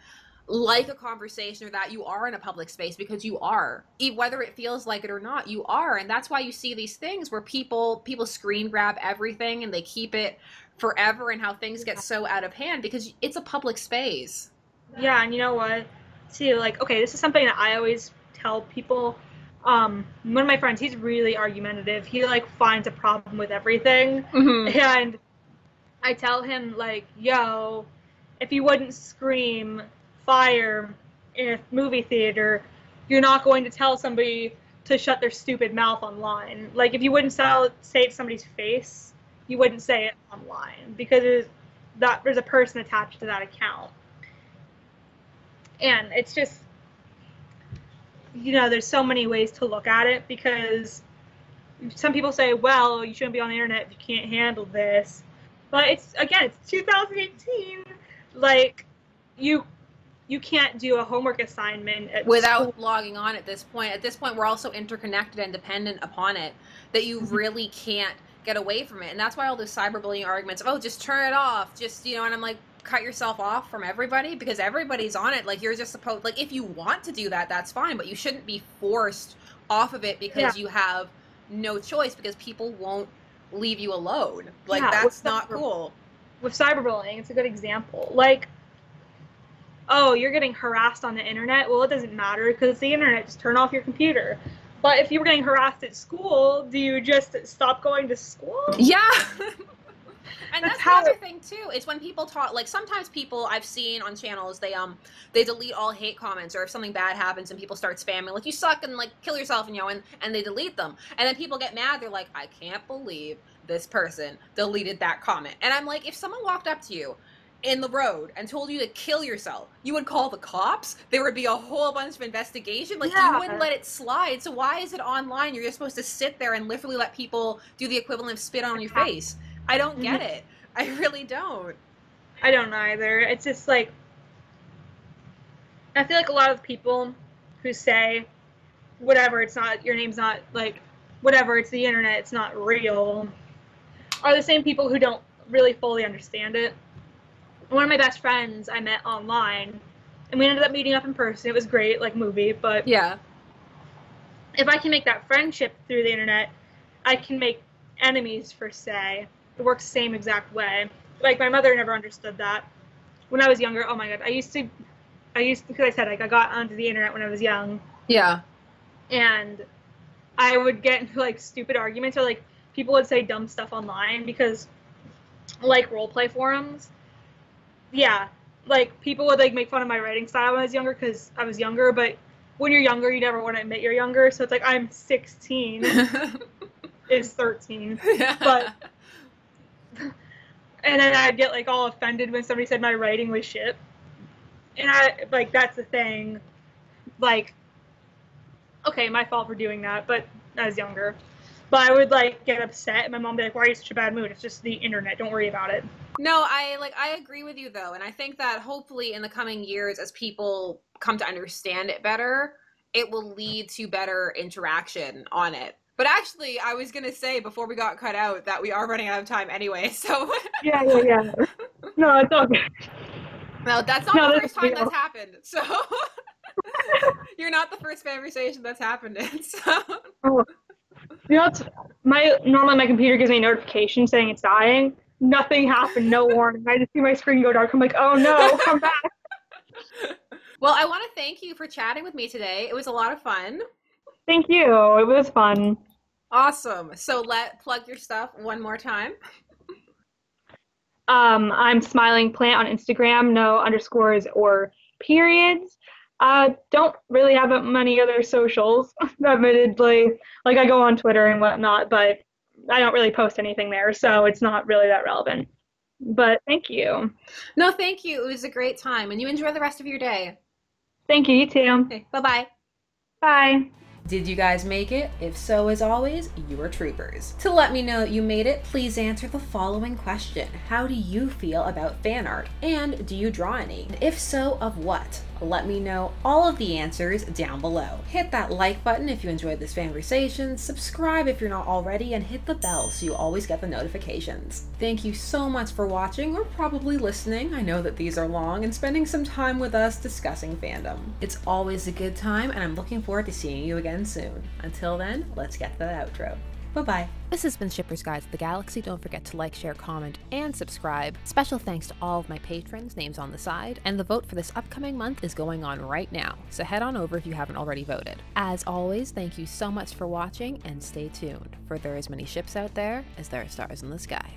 like a conversation, or that you are in a public space, because you are, whether it feels like it or not, you are. And that's why you see these things where people screen grab everything and they keep it forever, and how things get so out of hand because it's a public space. Yeah, and you know what? See, like, okay, this is something that I always tell people. One of my friends, he's really argumentative. He like finds a problem with everything, and I tell him like, yo, if you wouldn't scream fire in a movie theater, you're not going to tell somebody to shut their stupid mouth online. Like, if you wouldn't say it to somebody's face, you wouldn't say it online, because there's a person attached to that account. And it's just, you know, there's so many ways to look at it, because some people say, well, you shouldn't be on the internet if you can't handle this. But it's 2018. Like, you can't do a homework assignment without logging on at this point. At this point, we're also interconnected and dependent upon it, that you really can't get away from it. And that's why all those cyberbullying arguments of, oh, just turn it off, just, you know, and I'm like, cut yourself off from everybody, because everybody's on it. Like, you're just supposed, like, if you want to do that, that's fine, but you shouldn't be forced off of it because you have no choice, because people won't leave you alone. Like, that's not cool. With cyberbullying, it's a good example. Like, oh, you're getting harassed on the internet? Well, it doesn't matter because it's the internet. Just turn off your computer. But if you were getting harassed at school, do you just stop going to school? Yeah. And that's the other thing too, is when people talk, like, sometimes people I've seen on channels, they delete all hate comments, or if something bad happens and people start spamming, like, you suck and like kill yourself, and, you know, and they delete them. And then people get mad, they're like, I can't believe this person deleted that comment. And I'm like, if someone walked up to you in the road and told you to kill yourself, you would call the cops, there would be a whole bunch of investigation, like, you wouldn't let it slide. So why is it online? You're just supposed to sit there and literally let people do the equivalent of spit on your face. I don't get it. I really don't. I don't either. It's just like, I feel like a lot of people who say, whatever, it's not, your name's not, like, whatever, it's the internet, it's not real, are the same people who don't really fully understand it. One of my best friends I met online, and we ended up meeting up in person. It was great, like movie, but yeah. If I can make that friendship through the internet, I can make enemies, per se. It works the same exact way. Like, my mother never understood that. When I was younger, oh my god, because I said, like, I got onto the internet when I was young. Yeah. And I would get into, like, stupid arguments, or, like, people would say dumb stuff online because, like, roleplay forums. Yeah. Like, people would, like, make fun of my writing style when I was younger because I was younger, but when you're younger, you never want to admit you're younger, so it's like, I'm 16. Is 13. Yeah. But, and then I'd get, like, all offended when somebody said my writing was shit. And I, like, that's the thing. Like, okay, my fault for doing that, but I was younger. But I would, like, get upset, and my mom would be like, why are you in such a bad mood? It's just the internet, don't worry about it. No, I agree with you, though, and I think that hopefully in the coming years, as people come to understand it better, it will lead to better interaction on it. But actually, I was going to say, before we got cut out, that we are running out of time anyway, so... Yeah. No, it's all good. No, that's not the first time that's happened, so... You're not the first conversation that's happened in, so... Oh. You know, normally my computer gives me a notification saying it's dying. Nothing happened, no warning. I just see my screen go dark. I'm like, oh no, come back. Well, I want to thank you for chatting with me today. It was a lot of fun. Thank you. It was fun. Awesome. So plug your stuff one more time. I'm Smiling Plant on Instagram, no underscores or periods. Don't really have many other socials, admittedly. Like, I go on Twitter and whatnot, but I don't really post anything there, so it's not really that relevant. But thank you. No, thank you. It was a great time, and you enjoy the rest of your day. Thank you. You too. Okay, bye-bye. Bye. Did you guys make it? If so, as always, you are troopers. To let me know that you made it, please answer the following question. How do you feel about fan art? And do you draw any? If so, of what? Let me know all of the answers down below. Hit that like button if you enjoyed this Fanversation, subscribe if you're not already, and hit the bell so you always get the notifications. Thank you so much for watching, or probably listening. I know that these are long, and spending some time with us discussing fandom. It's always a good time, and I'm looking forward to seeing you again soon. Until then, let's get to the outro. Bye-bye. This has been Shipper's Guide to the Galaxy. Don't forget to like, share, comment, and subscribe. Special thanks to all of my patrons, names on the side, and the vote for this upcoming month is going on right now, so head on over if you haven't already voted. As always, thank you so much for watching, and stay tuned, for there are as many ships out there as there are stars in the sky.